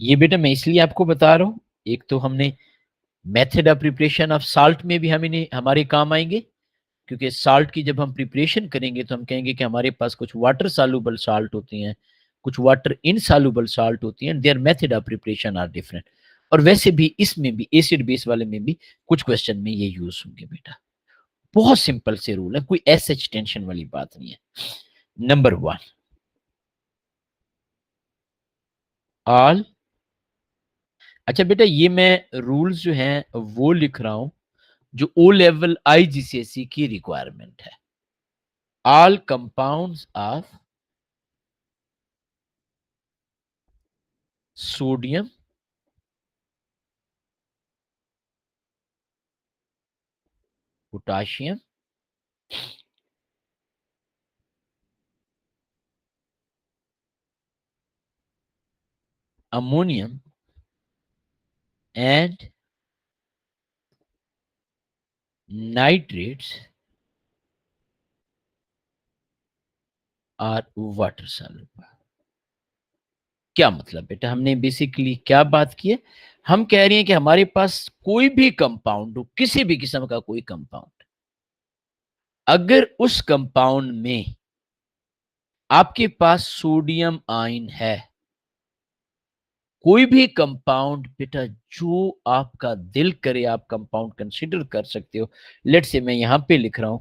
ये बेटा मैं इसलिए आपको बता रहा हूं, एक तो हमने method of preparation of salt में भी हमें हमारे काम आएंगे, क्योंकि साल्ट की जब हम प्रिपरेशन करेंगे तो हम कहेंगे कि हमारे पास कुछ वाटर सॉल्युबल साल्ट होती हैं, कुछ वाटर इनसॉल्युबल साल्ट होती हैं, their method of preparation are different. और वैसे भी इसमें भी एसिड बेस वाले में भी कुछ क्वेश्चन में ये यूज होंगे बेटा। बहुत सिंपल से रूल है, कोई ऐसे टेंशन वाली बात नहीं है। Number one, all. अच्छा बेटा ये मैं रूल्स जो हैं वो लिख रहा हूं जो ओ लेवल आईजीसीएसई की रिक्वायरमेंट है। All compounds of sodium, potassium, ammonium and nitrates are water soluble. क्या मतलब बेटा, हमने बेसिकली क्या बात की है? हम कह रहे हैं कि हमारे पास कोई भी कंपाउंड हो, किसी भी किस्म का कोई कंपाउंड, अगर उस कंपाउंड में आपके पास सोडियम आयन है, कोई भी कंपाउंड बेटा जो आपका दिल करे आप कंपाउंड कंसिडर कर सकते हो। लेट से मैं यहां पे लिख रहा हूं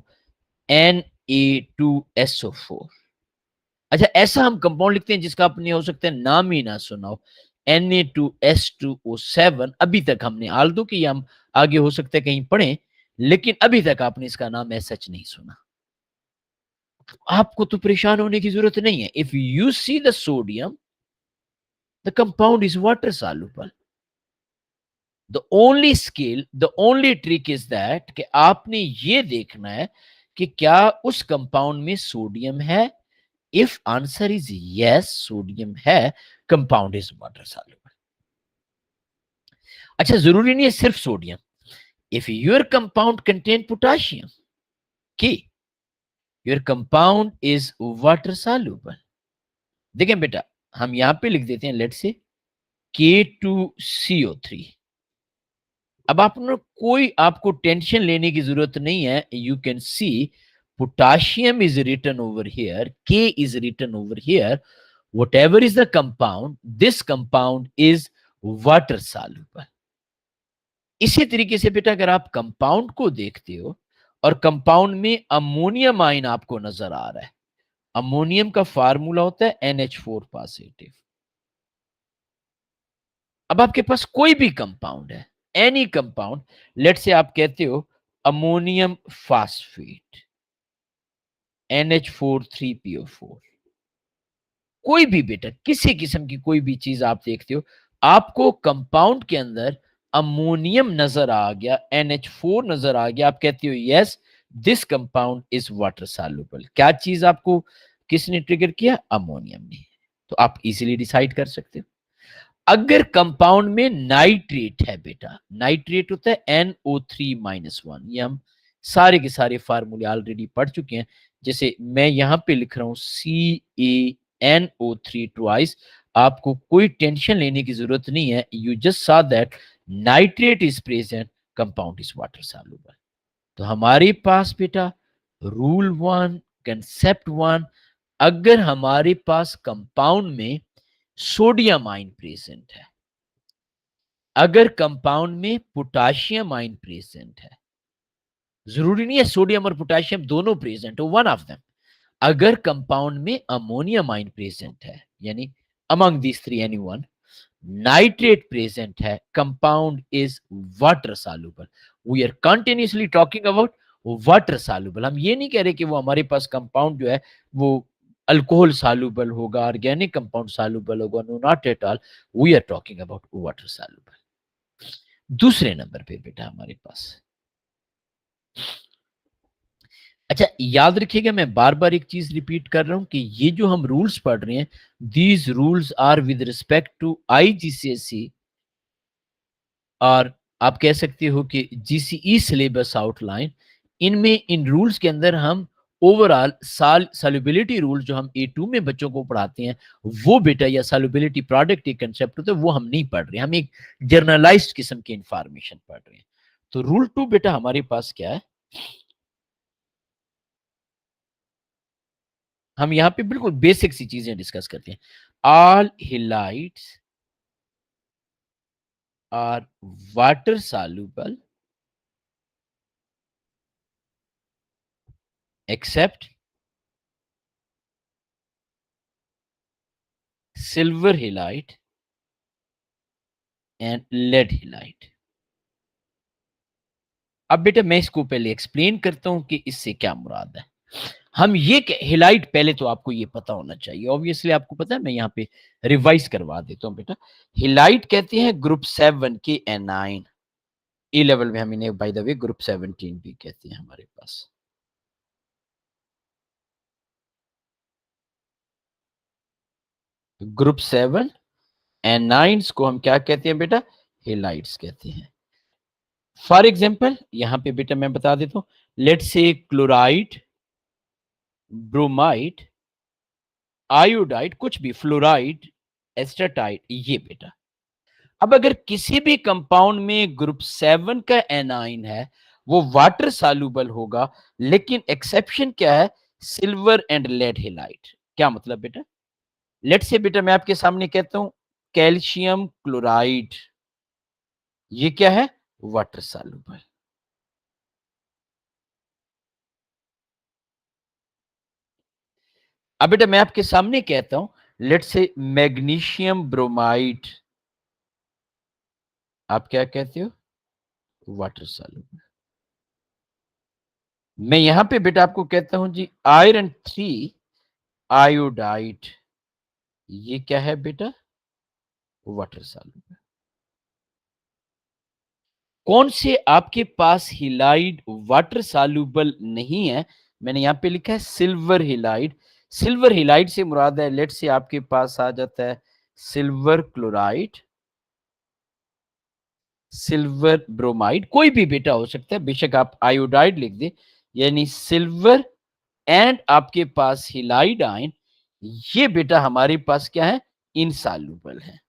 Na2SO4। अच्छा ऐसा हम कंपाउंड लिखते हैं जिसका आपने हो सकता है नाम ही ना सुना हो, Na2S2O7। अभी तक हमने, आल्दो कि हम आगे हो सकता है कहीं पढ़े, लेकिन अभी तक आपने इसका नाम ऐसा सच नहीं सुना। आपको तो परेशान होने की जरूरत नहीं है। If you see the sodium, the compound is water soluble. The only trick is that कि आपने ये देखना है कि क्या उस कंपाउंड में सोडियम है। If answer is yes, sodium है, कंपाउंड इज वाटर सॉल्युबल। अच्छा जरूरी नहीं है सिर्फ sodium. If your compound contain potassium, की your compound is water soluble. देखें बेटा, हम यहां पे लिख देते हैं लेट से K2CO3। अब आप कोई आपको टेंशन लेने की जरूरत नहीं है। You can see potassium is written over here, K is written over here, whatever is the compound, this compound is water soluble. इसी तरीके से बेटा अगर आप कंपाउंड को देखते हो और कंपाउंड में अमोनियम आयन आपको नजर आ रहा है, अमोनियम का फार्मूला होता है NH4 पॉजिटिव। अब आपके पास कोई भी कंपाउंड है, एनी कंपाउंड, लेट से आप कहते हो अमोनियम फास्फेट NH4 3PO4, कोई भी बेटा किसी किस्म की कोई भी चीज आप देखते हो, आपको कंपाउंड के अंदर अमोनियम नजर आ गया, NH4 नजर आ गया, आप कहते हो yes this compound is water soluble. क्या चीज आपको किसने ट्रिगर किया? अमोनियम ने। तो आप इजीली डिसाइड कर सकते हो। अगर कंपाउंड में नाइट्रेट है बेटा, नाइट्रेट होता है NO3-1, ये हम सारे के सारे फार्मूले ऑलरेडी पढ़ चुके हैं। जैसे मैं यहां पे लिख रहा हूं CaNO3 ट्वाइस, आपको कोई टेंशन लेने की जरूरत नहीं है। यू जस्ट सा that nitrate is present, compound is water soluble. तो हमारे पास बेटा रूल वन, कंसेप्ट वन, अगर हमारे पास कंपाउंड में सोडियम आयन प्रेजेंट है, अगर कंपाउंड में पोटाशियम आयन प्रेजेंट है, जरूरी नहीं है सोडियम और पोटाशियम दोनों प्रेजेंट हो, वन ऑफ देम, अगर कंपाउंड में अमोनियम आयन प्रेजेंट है, यानी among these three any one, nitrate present है, compound is water soluble. We are continuously talking about water soluble. हम ये नहीं कह रहे कि वो हमारे पास कंपाउंड जो है वो अल्कोहल सॉल्युबल होगा, ऑर्गेनिक कंपाउंड सॉल्युबल होगा, no not at all. We are talking about water soluble. दूसरे नंबर पे बेटा हमारे पास अच्छा, याद रखिएगा, मैं बार बार एक चीज रिपीट कर रहा हूं कि ये जो हम रूल्स पढ़ रहे हैं, these rules are with respect to IGCSE, और आप कह सकते हो कि GCE सिलेबस आउटलाइन। इनमें, इन रूल्स के अंदर हम ओवरऑल सॉल्युबिलिटी रूल जो हम A2 में बच्चों को पढ़ाते हैं, वो बेटा, या सॉल्युबिलिटी प्रोडक्ट एक कंसेप्ट होता है, वो हम नहीं पढ़ रहे, हम एक जर्नलाइज्ड किस्म की इंफॉर्मेशन पढ़ रहे हैं। तो रूल 2 बेटा हमारे पास क्या है, हम यहाँ पे बिल्कुल बेसिक सी चीजें डिस्कस करते हैं। All halites are water soluble except silver halite and lead halite. अब बेटा मैं इसको पहले एक्सप्लेन करता हूं कि इससे क्या मुराद है। हम ये हिलाइट, पहले तो आपको ये पता होना चाहिए, ऑब्वियसली आपको पता है, मैं यहाँ पे रिवाइज करवा देता हूँ बेटा। हिलाइट कहते हैं ग्रुप 7 के एनाइन। ए लेवल में हम इन्हें बाय द वे ग्रुप 17 भी कहते हैं हमारे पास। ग्रुप 7 एनाइंस को हम क्या कहते हैं बेटा, हेलाइट्स कहते हैं। फॉर एग्जाम्पल यहां पे बेटा मैं बता देता हूं, लेट से क्लोराइड, ब्रोमाइड, आयोडाइड, कुछ भी, फ्लोराइड, एस्टेटाइड, ये बेटा। अब अगर किसी भी कंपाउंड में ग्रुप 7 का एनाइन है, वो वाटर सॉल्युबल होगा, लेकिन एक्सेप्शन क्या है, सिल्वर एंड लेड हेलाइट। क्या मतलब बेटा, लेट से बेटा मैं आपके सामने कहता हूं कैल्शियम क्लोराइड, ये क्या है, वाटर सॉल्युबल। अब बेटा मैं आपके सामने कहता हूं, लेट से मैग्नीशियम ब्रोमाइड, आप क्या कहते हो, वाटर सॉल्युबल। मैं यहां पे बेटा आपको कहता हूं जी आयरन 3 आयोडाइड, ये क्या है बेटा, वाटर सॉल्युबल। कौन से आपके पास हिलाइड वाटर सॉल्युबल नहीं है, मैंने यहां पे लिखा है सिल्वर हिलाइड। सिल्वर हिलाइड से मुराद है, लेट से आपके पास आ जाता है सिल्वर क्लोराइड, सिल्वर ब्रोमाइड, कोई भी बेटा हो सकता है, बेशक आप आयोडाइड लिख दे, यानी सिल्वर एंड आपके पास हिलाइड आयन, ये बेटा हमारे पास क्या है, इनसॉल्युबल है।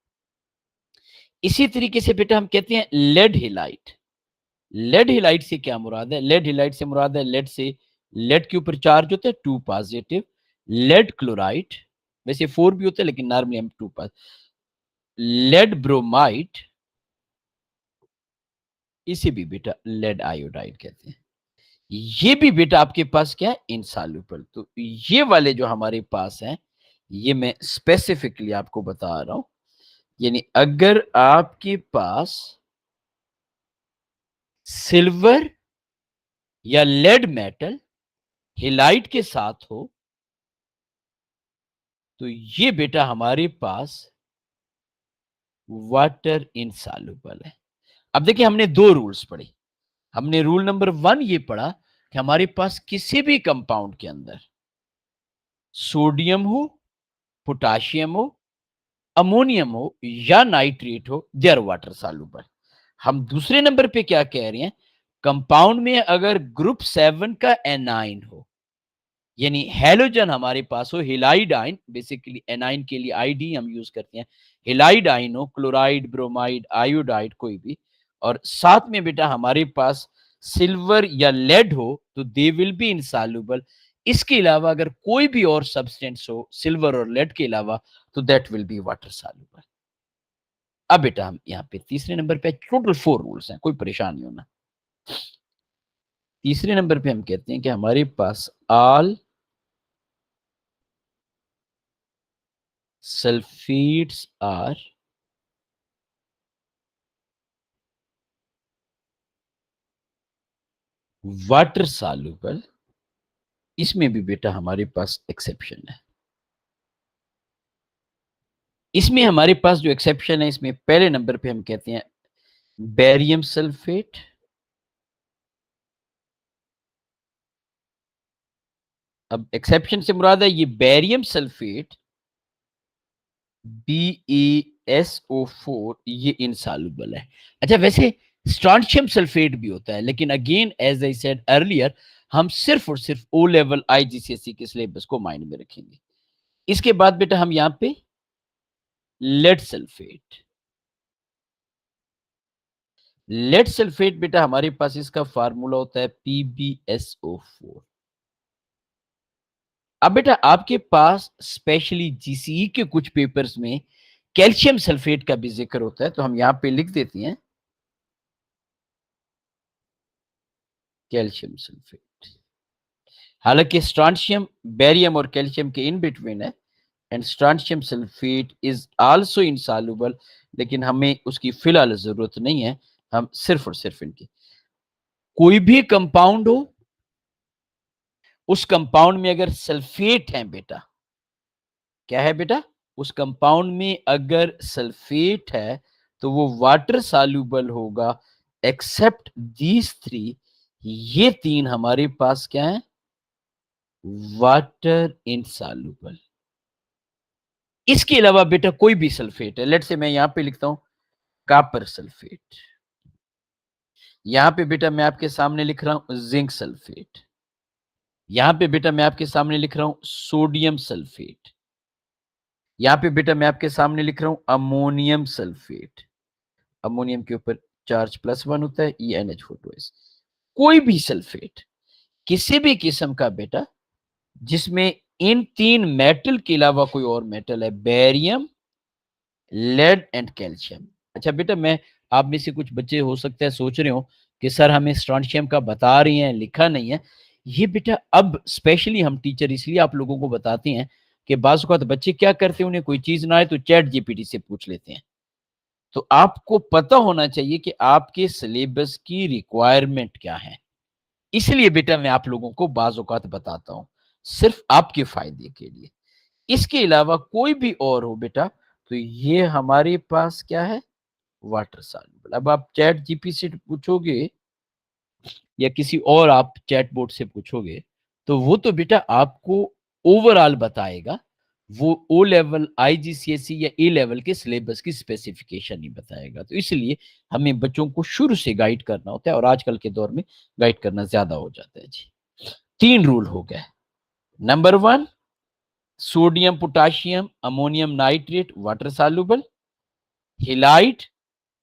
इसी तरीके से बेटा हम कहते हैं लेड हिलाइट। लेड हिलाइट से क्या मुराद है, लेड हिलाइट से मुराद है, लेड से, लेड के ऊपर चार्ज होता है 2 पॉजिटिव, लेड क्लोराइड, वैसे 4 भी होता है लेकिन नॉर्मली हम 2 पॉजिटिव, लेड ब्रोमाइड, इसे भी बेटा लेड आयोडाइड कहते हैं। ये भी बेटा आपके पास क्या है, इनसॉल्युबल। तो ये वाले जो हमारे पास हैं, ये मैं स्पेसिफिकली आपको बता रहा हूं, यानी अगर आपके पास सिल्वर या लेड मेटल हिलाइट के साथ हो, तो ये बेटा हमारे पास वाटर इनसॉल्युबल है। अब देखिए हमने दो रूल्स पढ़े। हमने रूल नंबर 1 ये पढ़ा कि हमारे पास किसी भी कंपाउंड के अंदर सोडियम हो, पोटाशियम हो, अमोनियम हो या नाइट्रेट हो, दे आर वाटर सॉल्युबल। हम दूसरे नंबर पे क्या कह रहे हैं, कंपाउंड में अगर ग्रुप 7 का एनाइन हो, यानी हेलोजन हमारे पास हो, हिलाइड आयन, बेसिकली एनाइन के लिए आईडी हम यूज करते हैं, हिलाइड आयन हो, क्लोराइड, ब्रोमाइड, आयोडाइड, कोई भी, और साथ में बेटा हमारे पास सिल्वर या लेड हो, तो दे विल बी इनसॉल्युबल। इसके अलावा अगर कोई भी और सब्सटेंस हो सिल्वर और लेड के अलावा, तो that will B water soluble. अब बेटा हम यहाँ पे तीसरे नंबर पे, टोटल 4 रूल्स हैं, कोई परेशान नहीं होना। तीसरे नंबर पे हम कहते हैं कि हमारे पास all sulphates are water soluble. इसमें भी बेटा हमारे पास एक्सेप्शन है। इसमें हमारे पास जो एक्सेप्शन है, इसमें पहले नंबर पे हम कहते हैं बेरियम सल्फेट, अब एक्सेप्शन से मुराद है ये बेरियम सल्फेट BeSO4 ये इनसॉल्युबल है। अच्छा, वैसे स्ट्रॉन्शियम सल्फेट भी होता है, लेकिन again as I said earlier, हम सिर्फ और सिर्फ ओ लेवल IGCSE के सिलेबस को माइंड में रखेंगे। इसके बाद बेटा हम यहाँ पे लेड सल्फेट, लेड सल्फेट बेटा हमारे पास इसका फार्मूला होता है PbSO4। अब बेटा आपके पास स्पेशली GCE के कुछ पेपर्स में कैल्शियम सल्फेट का भी जिक्र होता है, तो हम यहाँ पे लिख देते हैं कैल्शियम सल्फेट। हालांकि स्ट्रॉन्शियम बेरियम और कैल्शियम के इन बिटवीन है, and strontium sulphate is also insoluble, लेकिन हमें उसकी फिलहाल जरूरत नहीं है। हम सिर्फ और सिर्फ इनकी कोई भी कंपाउंड हो, उस कंपाउंड में अगर सल्फेट है बेटा, क्या है बेटा, उस कंपाउंड में अगर सल्फेट है तो वो वाटर सॉल्युबल होगा, एक्सेप्ट दीज थ्री। ये तीन हमारे पास क्या है, वाटर इनसॉल्युबल। इसके अलावा बेटा कोई भी सल्फेट है, लेट से मैं यहां पे लिखता हूं कॉपर सल्फेट, यहां पे बेटा मैं आपके सामने लिख रहा हूं जिंक सल्फेट, यहां पे बेटा मैं आपके सामने लिख रहा हूं सोडियम सल्फेट, यहां पे बेटा मैं आपके सामने लिख रहा हूं अमोनियम सल्फेट। अमोनियम के ऊपर चार्ज +1 होता है, EnH4 2s। कोई भी सल्फेट किसी भी किस्म का बेटा जिसमें इन तीन मेटल के अलावा कोई और मेटल है, बेरियम, लेड एंड कैल्शियम। अच्छा बेटा, मैं आप में से कुछ बच्चे हो सकता है सोच रहे हो कि सर हमें स्ट्रॉन्शियम का बता रही हैं, लिखा नहीं है। ये बेटा अब स्पेशली हम टीचर इसलिए आप लोगों को बताते हैं कि बाज़ औक़ात बच्चे क्या करते हैं, उन्हें कोई चीज ना आए तो चैट जीपीटी से पूछ लेते हैं। तो आपको पता होना चाहिए कि आपके सिलेबस की रिक्वायरमेंट क्या है। इसलिए बेटा मैं आप लोगों को बाज़ औक़ात बताता हूँ, सिर्फ आपके फायदे के लिए। इसके अलावा कोई भी और हो बेटा, तो ये हमारे पास क्या है, वाटर सॉल्युबल। अब आप चैट जीपी से पूछोगे या किसी और आप चैटबॉट से पूछोगे, तो वो तो बेटा आपको ओवरऑल बताएगा, वो ओ लेवल IGCSE या ए लेवल के सिलेबस की स्पेसिफिकेशन नहीं बताएगा। तो इसलिए हमें बच्चों को शुरू से गाइड करना होता है, और आजकल के दौर में गाइड करना ज्यादा हो जाता है जी। 3 रूल हो गए। Number 1, sodium potassium ammonium nitrate water soluble, halide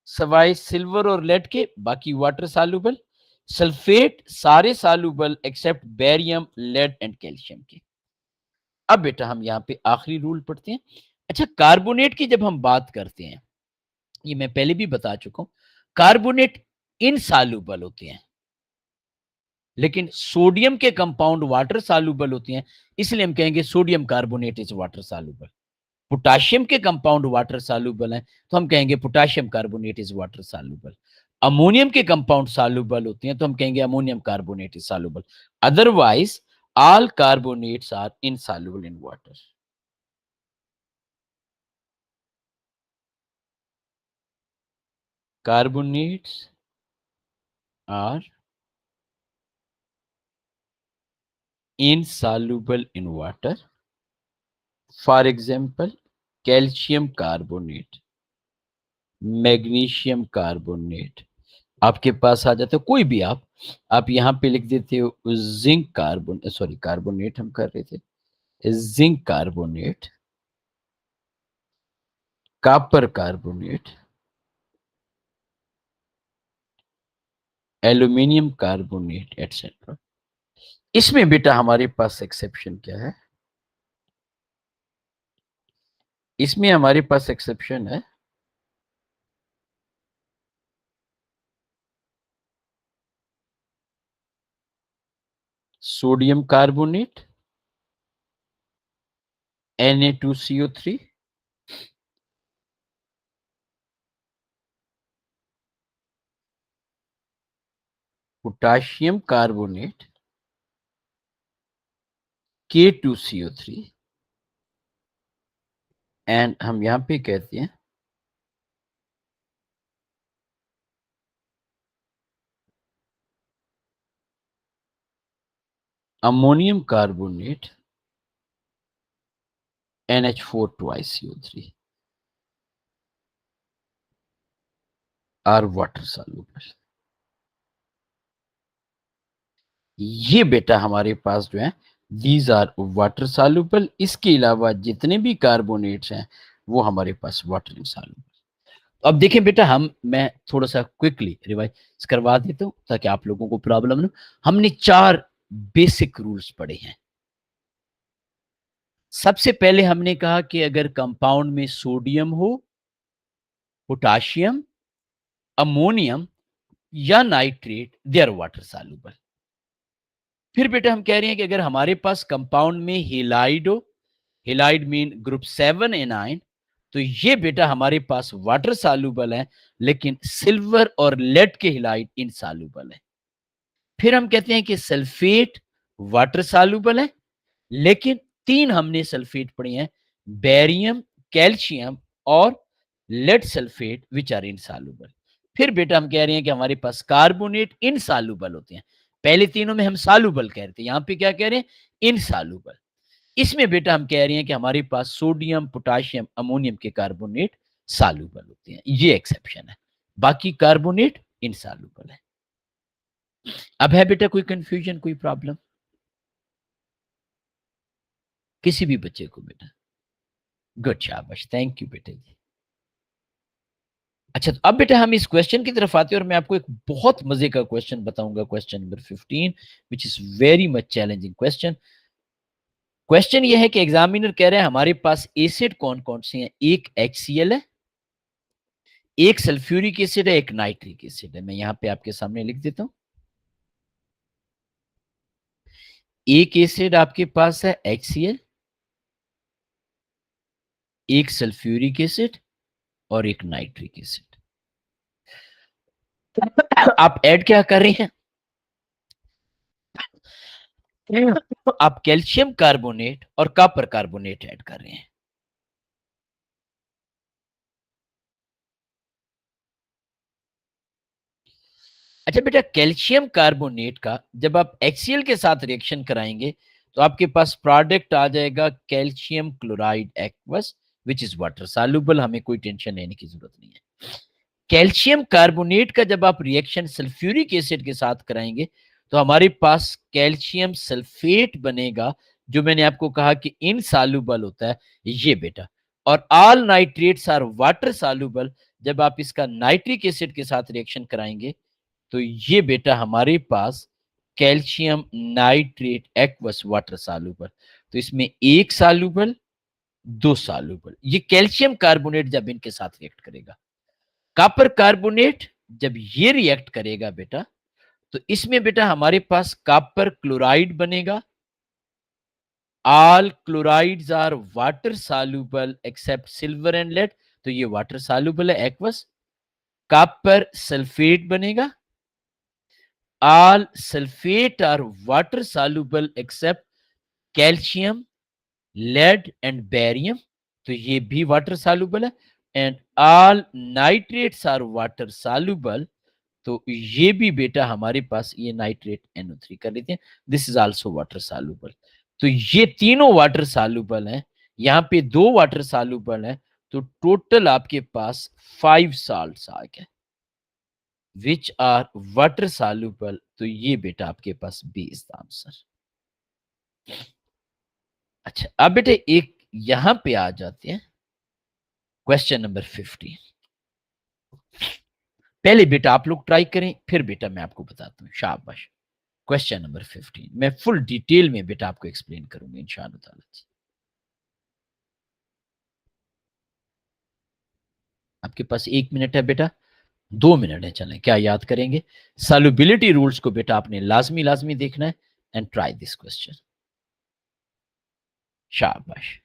सवाए सिल्वर और लेड के बाकी वाटर सॉल्युबल, सल्फेट सारे soluble except barium, lead and calcium के। अब बेटा हम यहाँ पे आखिरी रूल पढ़ते हैं। अच्छा, कार्बोनेट की जब हम बात करते हैं, ये मैं पहले भी बता चुका हूं, कार्बोनेट इनसॉल्युबल होते हैं, लेकिन सोडियम के कंपाउंड वाटर सॉल्युबल होते हैं, इसलिए हम कहेंगे sodium carbonate is water soluble. Potassium के कंपाउंड वाटर सॉल्युबल हैं, तो हम कहेंगे potassium carbonate is water soluble. Ammonium के कंपाउंड सॉल्युबल होते हैं, तो हम कहेंगे ammonium carbonate is soluble. Otherwise all carbonates are insoluble in water. Carbonates are insoluble in water. For example, calcium carbonate, magnesium carbonate आपके पास आ जाते हो, कोई भी आप यहां पे लिख देते हो जिंक कार्बोन, सॉरी कार्बोनेट हम कर रहे थे, zinc carbonate, copper carbonate, aluminium carbonate etcetera. इसमें बेटा हमारे पास एक्सेप्शन क्या है, इसमें हमारे पास एक्सेप्शन है sodium carbonate, Na2CO3, potassium carbonate, K2CO3, and हम यहां पे कहते हैं ammonium carbonate NH4 twice CO3 are water soluble. ये बेटा हमारे पास जो है दीज आर वाटर सॉल्युबल। इसके अलावा जितने भी कार्बोनेट्स हैं वो हमारे पास वाटर इनसॉल्युबल। अब देखें बेटा, मैं थोड़ा सा क्विकली रिवाइज करवा देता हूं ताकि आप लोगों को प्रॉब्लम ना। हमने 4 बेसिक रूल्स पढ़े हैं। सबसे पहले हमने कहा कि अगर कंपाउंड में सोडियम हो, पोटाशियम, अमोनियम या nitrate, they are water soluble. फिर बेटा हम कह रहे हैं कि अगर हमारे पास कंपाउंड में हेलाइड हो, हेलाइड मीन ग्रुप 7 एनाइन, तो ये बेटा हमारे पास वाटर सॉल्युबल है, लेकिन सिल्वर और लेड के हेलाइड इनसॉल्युबल है। फिर हम कहते हैं कि सल्फेट वाटर सॉल्युबल है, लेकिन 3 हमने सल्फेट पढ़े हैं, बेरियम, कैल्शियम और lead sulphate which are insoluble. फिर बेटा हम कह रहे हैं कि हमारे पास कार्बोनेट इनसॉल्युबल होते हैं। पहले तीनों में हम सॉल्युबल कह रहे थे, यहां पे क्या कह रहे हैं, इनसॉल्युबल। इसमें बेटा हम कह रहे हैं कि हमारे पास सोडियम, पोटाशियम, अमोनियम के कार्बोनेट सॉल्युबल होते हैं। ये एक्सेप्शन है, बाकी कार्बोनेट इनसॉल्युबल है। अब है बेटा कोई कंफ्यूजन, कोई प्रॉब्लम किसी भी बच्चे को बेटा? गुड, शाबाश, थैंक यू बेटे जी। अच्छा, तो अब बेटा हम इस क्वेश्चन की तरफ आते हैं और मैं आपको एक बहुत मजे का क्वेश्चन बताऊंगा, question number 15, which is very much challenging question. Question ये है कि एग्जामिनर कह रहे हैं हमारे पास एसिड कौन कौन से हैं। एक HCl है, एक सल्फ्यूरिक एसिड है, एक नाइट्रिक एसिड है। मैं यहां पे आपके सामने लिख देता हूं। एक एसिड आपके पास है HCl, एक सल्फ्यूरिक एसिड और एक नाइट्रिक एसिड। आप ऐड क्या कर रहे हैं? आप कैल्शियम कार्बोनेट और कॉपर कार्बोनेट ऐड कर रहे हैं। अच्छा बेटा, कैल्शियम कार्बोनेट का जब आप HCl के साथ रिएक्शन कराएंगे तो आपके पास प्रोडक्ट आ जाएगा calcium chloride aqueous, which is water soluble. हमें कोई टेंशन लेने की जरूरत नहीं है। कैल्शियम कार्बोनेट का जब आप रिएक्शन सल्फ्यूरिक एसिड के साथ कराएंगे तो हमारे पास कैल्शियम सल्फेट बनेगा, जो मैंने आपको कहा कि इनसॉल्युबल होता है ये बेटा। और all nitrates are water soluble. जब आप इसका नाइट्रिक एसिड के साथ रिएक्शन कराएंगे तो ये बेटा हमारे पास calcium nitrate aqueous water soluble. तो इसमें एक सॉल्युबल, दो सॉल्युबल, ये कैल्शियम कार्बोनेट जब इनके साथ रिएक्ट करेगा। कॉपर कार्बोनेट जब ये रिएक्ट करेगा बेटा, तो इसमें बेटा हमारे पास कॉपर क्लोराइड बनेगा। All chlorides are water soluble except silver and lead, तो ये वाटर सॉल्युबल है एक्वस। कॉपर सल्फेट बनेगा। All sulphate are water soluble except calcium, lead and barium, तो ये भी वाटर soluble है। And all nitrates are water soluble, तो ये भी बेटा हमारे पास ये नाइट्रेट NO3 कर लेते हैं, this is also water soluble। तो ये तीनों वाटर soluble हैं, यहाँ पे 2 वाटर soluble हैं, तो टोटल आपके पास 5 salts आ गए विच आर वाटर soluble। तो ये बेटा आपके पास बी इज द आंसर। अच्छा, अब बेटे एक यहां पे आ जाते हैं क्वेश्चन नंबर 15। पहले बेटा आप लोग ट्राई करें, फिर बेटा मैं आपको बताता हूं। शाबाश। क्वेश्चन नंबर 15 मैं फुल डिटेल में बेटा आपको एक्सप्लेन करूंगा इंशाअल्लाह ताला। आपके पास 1 मिनट है बेटा, 2 मिनट है, चलें क्या याद करेंगे। सॉल्युबिलिटी रूल्स को बेटा आपने लाजमी लाजमी देखना है एंड ट्राई दिस क्वेश्चन। शाबाश।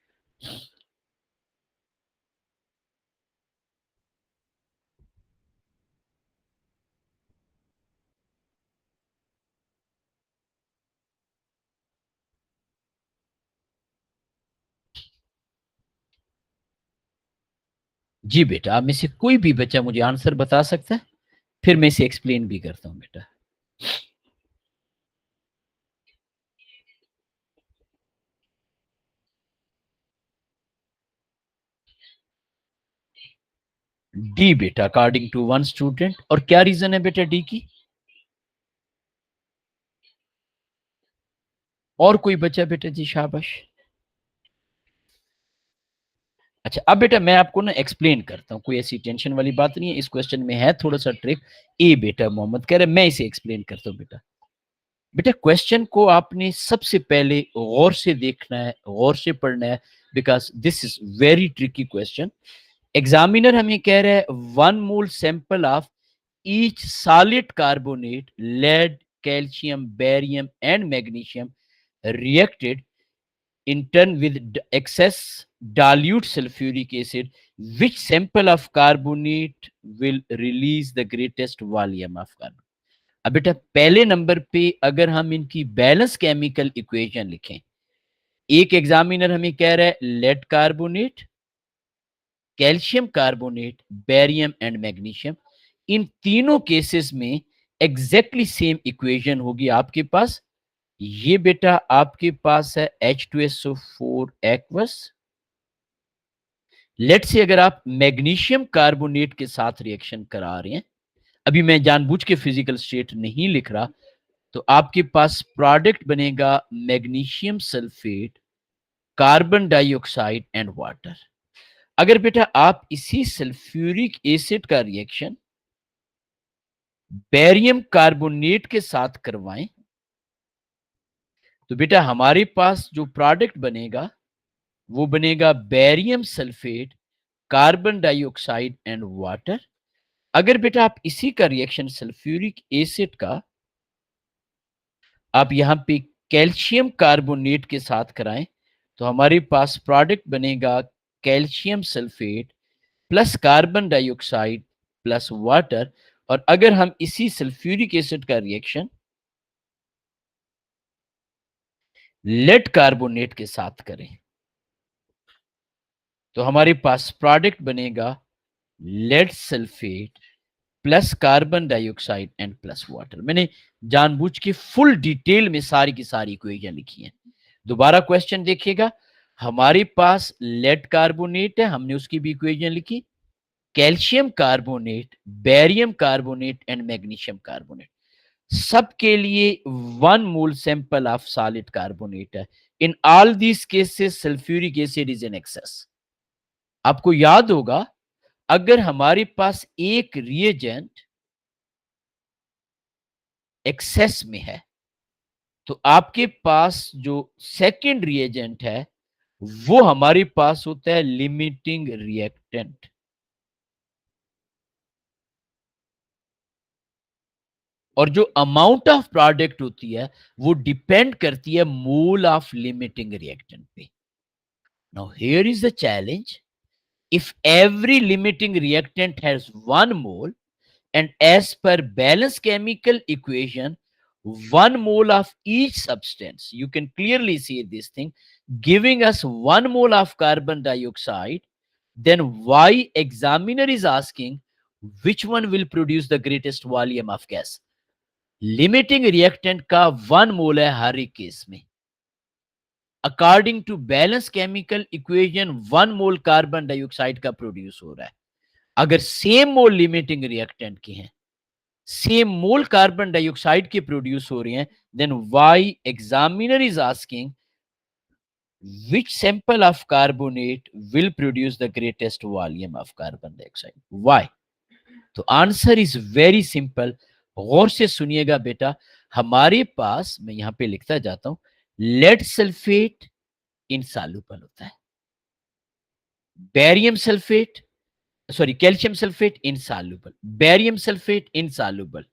जी बेटा, आप में से कोई भी बच्चा मुझे आंसर बता सकता है, फिर मैं इसे एक्सप्लेन भी करता हूं बेटा। डी बेटा, अकॉर्डिंग टू वन स्टूडेंट। और क्या रीजन है बेटा डी की? और कोई बचा बेटा जी? शाबाश। अच्छा, अब बेटा मैं आपको ना एक्सप्लेन करता हूँ, कोई ऐसी टेंशन वाली बात नहीं है। इस क्वेश्चन में है थोड़ा सा ट्रिक। ए बेटा मोहम्मद कह रहे मैं इसे एक्सप्लेन करता हूँ बेटा। बेटा क्वेश्चन को आपने सबसे पहले गौर से देखना है, गौर से पढ़ना है, because this is very tricky question. Examiner हमें कह रहा है 1 mole sample of each solid carbonate, lead, calcium, barium and magnesium reacted in turn with excess dilute sulfuric acid, which sample of carbonate will release the greatest volume of carbon? अब बेटा पहले number पे अगर हम इनकी balance chemical equation लिखें, एक examiner हमें कह रहा है lead carbonate, calcium carbonate, barium and magnesium, इन तीनों केसेस में एग्जैक्टली सेम इक्वेशन होगी आपके पास। ये बेटा आपके पास है H2SO4 एक्वस। लेट से अगर आप मैग्नीशियम कार्बोनेट के साथ रिएक्शन करा रहे हैं, अभी मैं जानबूझ के फिजिकल स्टेट नहीं लिख रहा, तो आपके पास प्रोडक्ट बनेगा magnesium sulphate, carbon dioxide and water. अगर बेटा आप इसी सल्फ्यूरिक एसिड का रिएक्शन बेरियम कार्बोनेट के साथ करवाएं, तो बेटा हमारे पास जो प्रोडक्ट बनेगा वो बनेगा barium sulphate, carbon dioxide and water. अगर बेटा आप इसी का रिएक्शन सल्फ्यूरिक एसिड का आप यहां पे कैल्शियम कार्बोनेट के साथ कराएं, तो हमारे पास प्रोडक्ट बनेगा calcium sulphate plus carbon dioxide plus water. और अगर हम इसी सल्फ्यूरिक एसिड का रिएक्शन लेड कार्बोनेट के साथ करें, तो हमारे पास प्रोडक्ट बनेगा lead sulphate plus carbon dioxide and plus water. मैंने जानबूझ के फुल डिटेल में सारी की सारी इक्वेशन लिखी है। दोबारा क्वेश्चन देखिएगा, हमारे पास लेड कार्बोनेट है, हमने उसकी भी इक्वेशन लिखी, calcium carbonate, barium carbonate and magnesium carbonate, सबके लिए 1 mole sample of solid carbonate है। इन all these cases sulphuric acid is in excess. आपको याद होगा अगर हमारे पास एक रिएजेंट एक्सेस में है, तो आपके पास जो सेकंड रिएजेंट है वो हमारे पास होता है लिमिटिंग रिएक्टेंट। और जो अमाउंट ऑफ प्रोडक्ट होती है वो डिपेंड करती है मोल ऑफ लिमिटिंग रिएक्टेंट पे। Now here is the challenge, if every limiting reactant has 1 mole and as per balance chemical equation 1 mole of each substance, you can clearly see this thing giving us 1 mole of carbon dioxide, then why examiner is asking which one will produce the greatest volume of gas? Limiting reactant का 1 mole है हर एक case में। According to balance chemical equation 1 mole carbon dioxide का produce हो रहा है। अगर same मोल limiting reactant के हैं, सेम मोल कार्बन डाइऑक्साइड के प्रोड्यूस हो रहे हैं, then why examiner is asking which sample of carbonate will produce the greatest volume of carbon dioxide? Why? तो आंसर इज वेरी सिंपल। गौर से सुनिएगा बेटा, हमारे पास मैं यहां पे लिखता जाता हूं, लेड सल्फेट इनसॉल्युबल होता है, barium sulphate, sorry calcium sulphate insoluble, barium sulphate insoluble,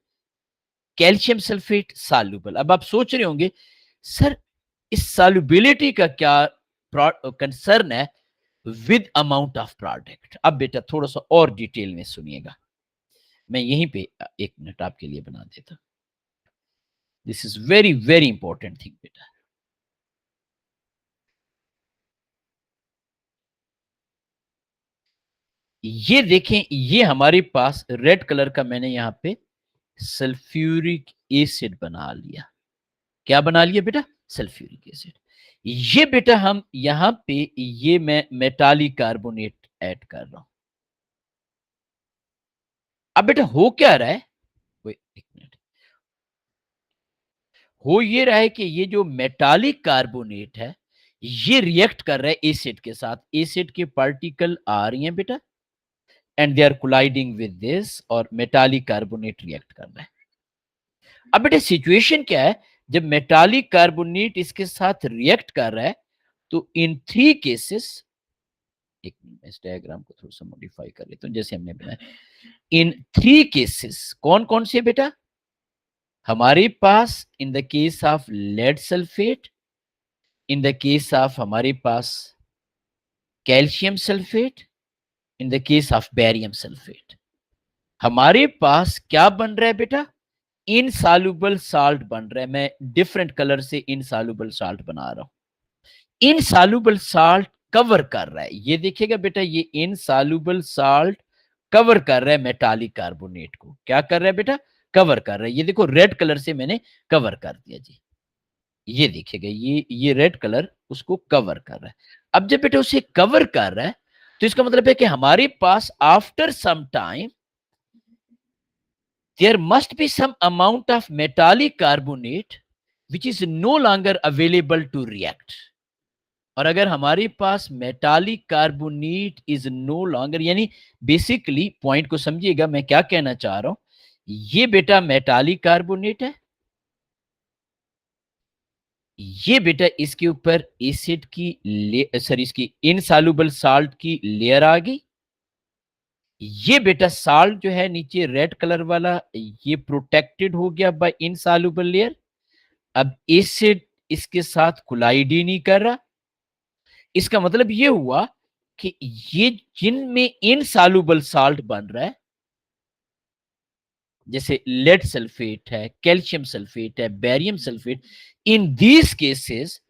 calcium sulphate soluble. अब आप सोच रहे होंगे सर इस सॉल्युबिलिटी का क्या कंसर्न है विद अमाउंट ऑफ प्रोडक्ट? अब बेटा थोड़ा सा और डिटेल में सुनिएगा, मैं यहीं पे 1 मिनट आपके लिए बना देता। This is very very important thing बेटा। ये देखें, ये हमारे पास रेड कलर का मैंने यहां पे सल्फ्यूरिक एसिड बना लिया। क्या बना लिया बेटा? Sulphuric acid. ये बेटा हम यहां पे ये मैं मेटालिक कार्बोनेट ऐड कर रहा हूं। अब बेटा हो क्या रहा है, एक मिनट, हो ये रहा है कि ये जो मेटालिक कार्बोनेट है ये रिएक्ट कर रहा है एसिड के साथ, एसिड के पार्टिकल आ रही हैं बेटा and they are colliding with this और मेटालिक कार्बोनेट रिएक्ट कर रहा है। अब बेटा सिचुएशन क्या है, जब मेटालिक कार्बोनेट इसके साथ रिएक्ट कर रहा है तो इन 3 केसेस, एक मिनट मैं इस डायग्राम को थोड़ा सा मॉडिफाई कर लेता हूं जैसे हमने बनाया। इन 3 केसेस कौन कौन से बेटा, हमारे पास in the case of lead sulphate, in the case of हमारे पास calcium sulphate, in the case of barium sulphate, हमारे पास क्या बन रहा है बेटा, इनसॉल्युबल साल्ट बन रहा है। मैं डिफरेंट कलर से इनसॉल्युबल साल्ट बना रहा हूं। इनसॉल्युबल साल्ट कवर कर रहा है, ये देखिएगा बेटा, ये इनसॉल्युबल साल्ट कवर कर रहा है मेटालिक कार्बोनेट को। क्या कर रहा है बेटा, कवर कर रहा है। ये देखो रेड कलर से मैंने कवर कर दिया जी, ये देखिएगा ये रेड कलर उसको कवर कर रहा है। अब जब बेटा उसे कवर कर रहा है तो इसका मतलब है कि हमारे पास after some time there must be some amount of metallic carbonate which is no longer available to react। और अगर हमारे पास metallic carbonate is no longer, यानी बेसिकली पॉइंट को समझिएगा मैं क्या कहना चाह रहा हूं, ये बेटा मेटालिक कार्बोनेट है, ये बेटा इसके ऊपर एसिड की सॉरी इसकी इनसॉल्युबल साल्ट की लेयर आ गई, ये बेटा साल्ट जो है नीचे रेड कलर वाला ये प्रोटेक्टेड हो गया बाय इनसॉल्युबल लेयर। अब एसिड इसके साथ कोलाइड ही नहीं कर रहा, इसका मतलब ये हुआ कि ये जिनमें इनसॉल्युबल साल्ट बन रहा है जैसे लेड सल्फेट है, कैल्शियम सल्फेट है, barium sulphate, in these cases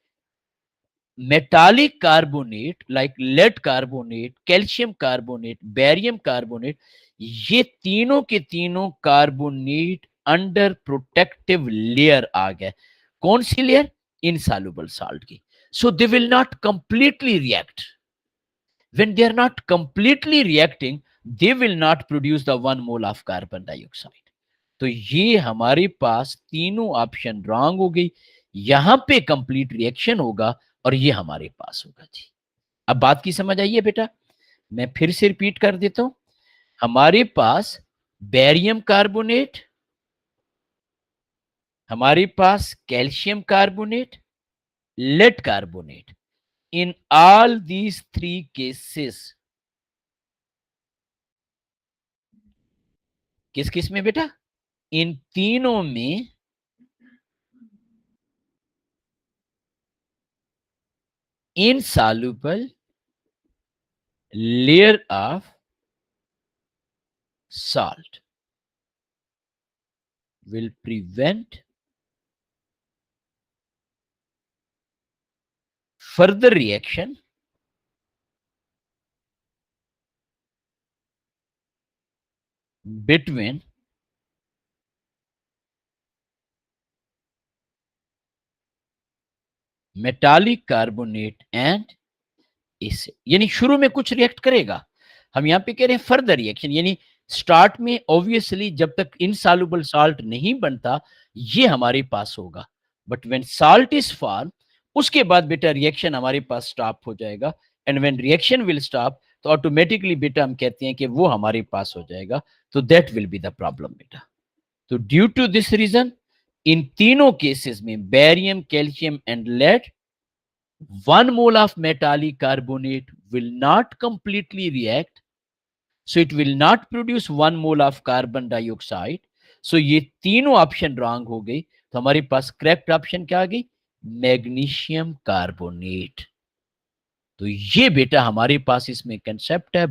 metallic carbonate like lead carbonate, calcium carbonate, barium carbonate, ये तीनों के तीनों कार्बोनेट अंडर प्रोटेक्टिव लेयर आ गए। कौन सी लेयर, इनसॉल्युबल साल्ट की। So they will not completely react, when they are not completely reacting they will not produce the 1 mole of carbon dioxide। तो ये हमारे पास तीनों ऑप्शन रॉन्ग हो गई, यहां पे कंप्लीट रिएक्शन होगा और ये हमारे पास होगा जी। अब बात की समझ आई है बेटा, मैं फिर से रिपीट कर देता हूं, हमारे पास बेरियम कार्बोनेट, हमारे पास calcium carbonate, lead carbonate, in all these 3 cases, किस किस में बेटा, इन तीनों में insoluble layer of salt will prevent further reaction between metallic carbonate and acid. यानी शुरू में कुछ रिएक्ट करेगा, हम यहां पे कह रहे हैं फर्दर रिएक्शन, यानी स्टार्ट में ऑब्वियसली जब तक इनसॉल्युबल साल्ट नहीं बनता ये हमारे पास होगा, but when salt is form उसके बाद बेटा रिएक्शन हमारे पास स्टॉप हो जाएगा and when reaction will stop तो ऑटोमेटिकली बेटा हम कहते हैं कि वो हमारे पास हो जाएगा, तो that will be the problem बेटा। तो ड्यू टू दिस रीजन इन तीनों केसेस में barium, calcium and lead, 1 mole of metallic carbonate will not completely react, so it will not produce 1 mole of carbon dioxide। so ये तीनों option wrong हो गई, तो हमारे पास करेक्ट ऑप्शन क्या आ गई, मैग्नीशियम कार्बोनेट। तो ये बेटा हमारे पास इसमें कंसेप्ट है,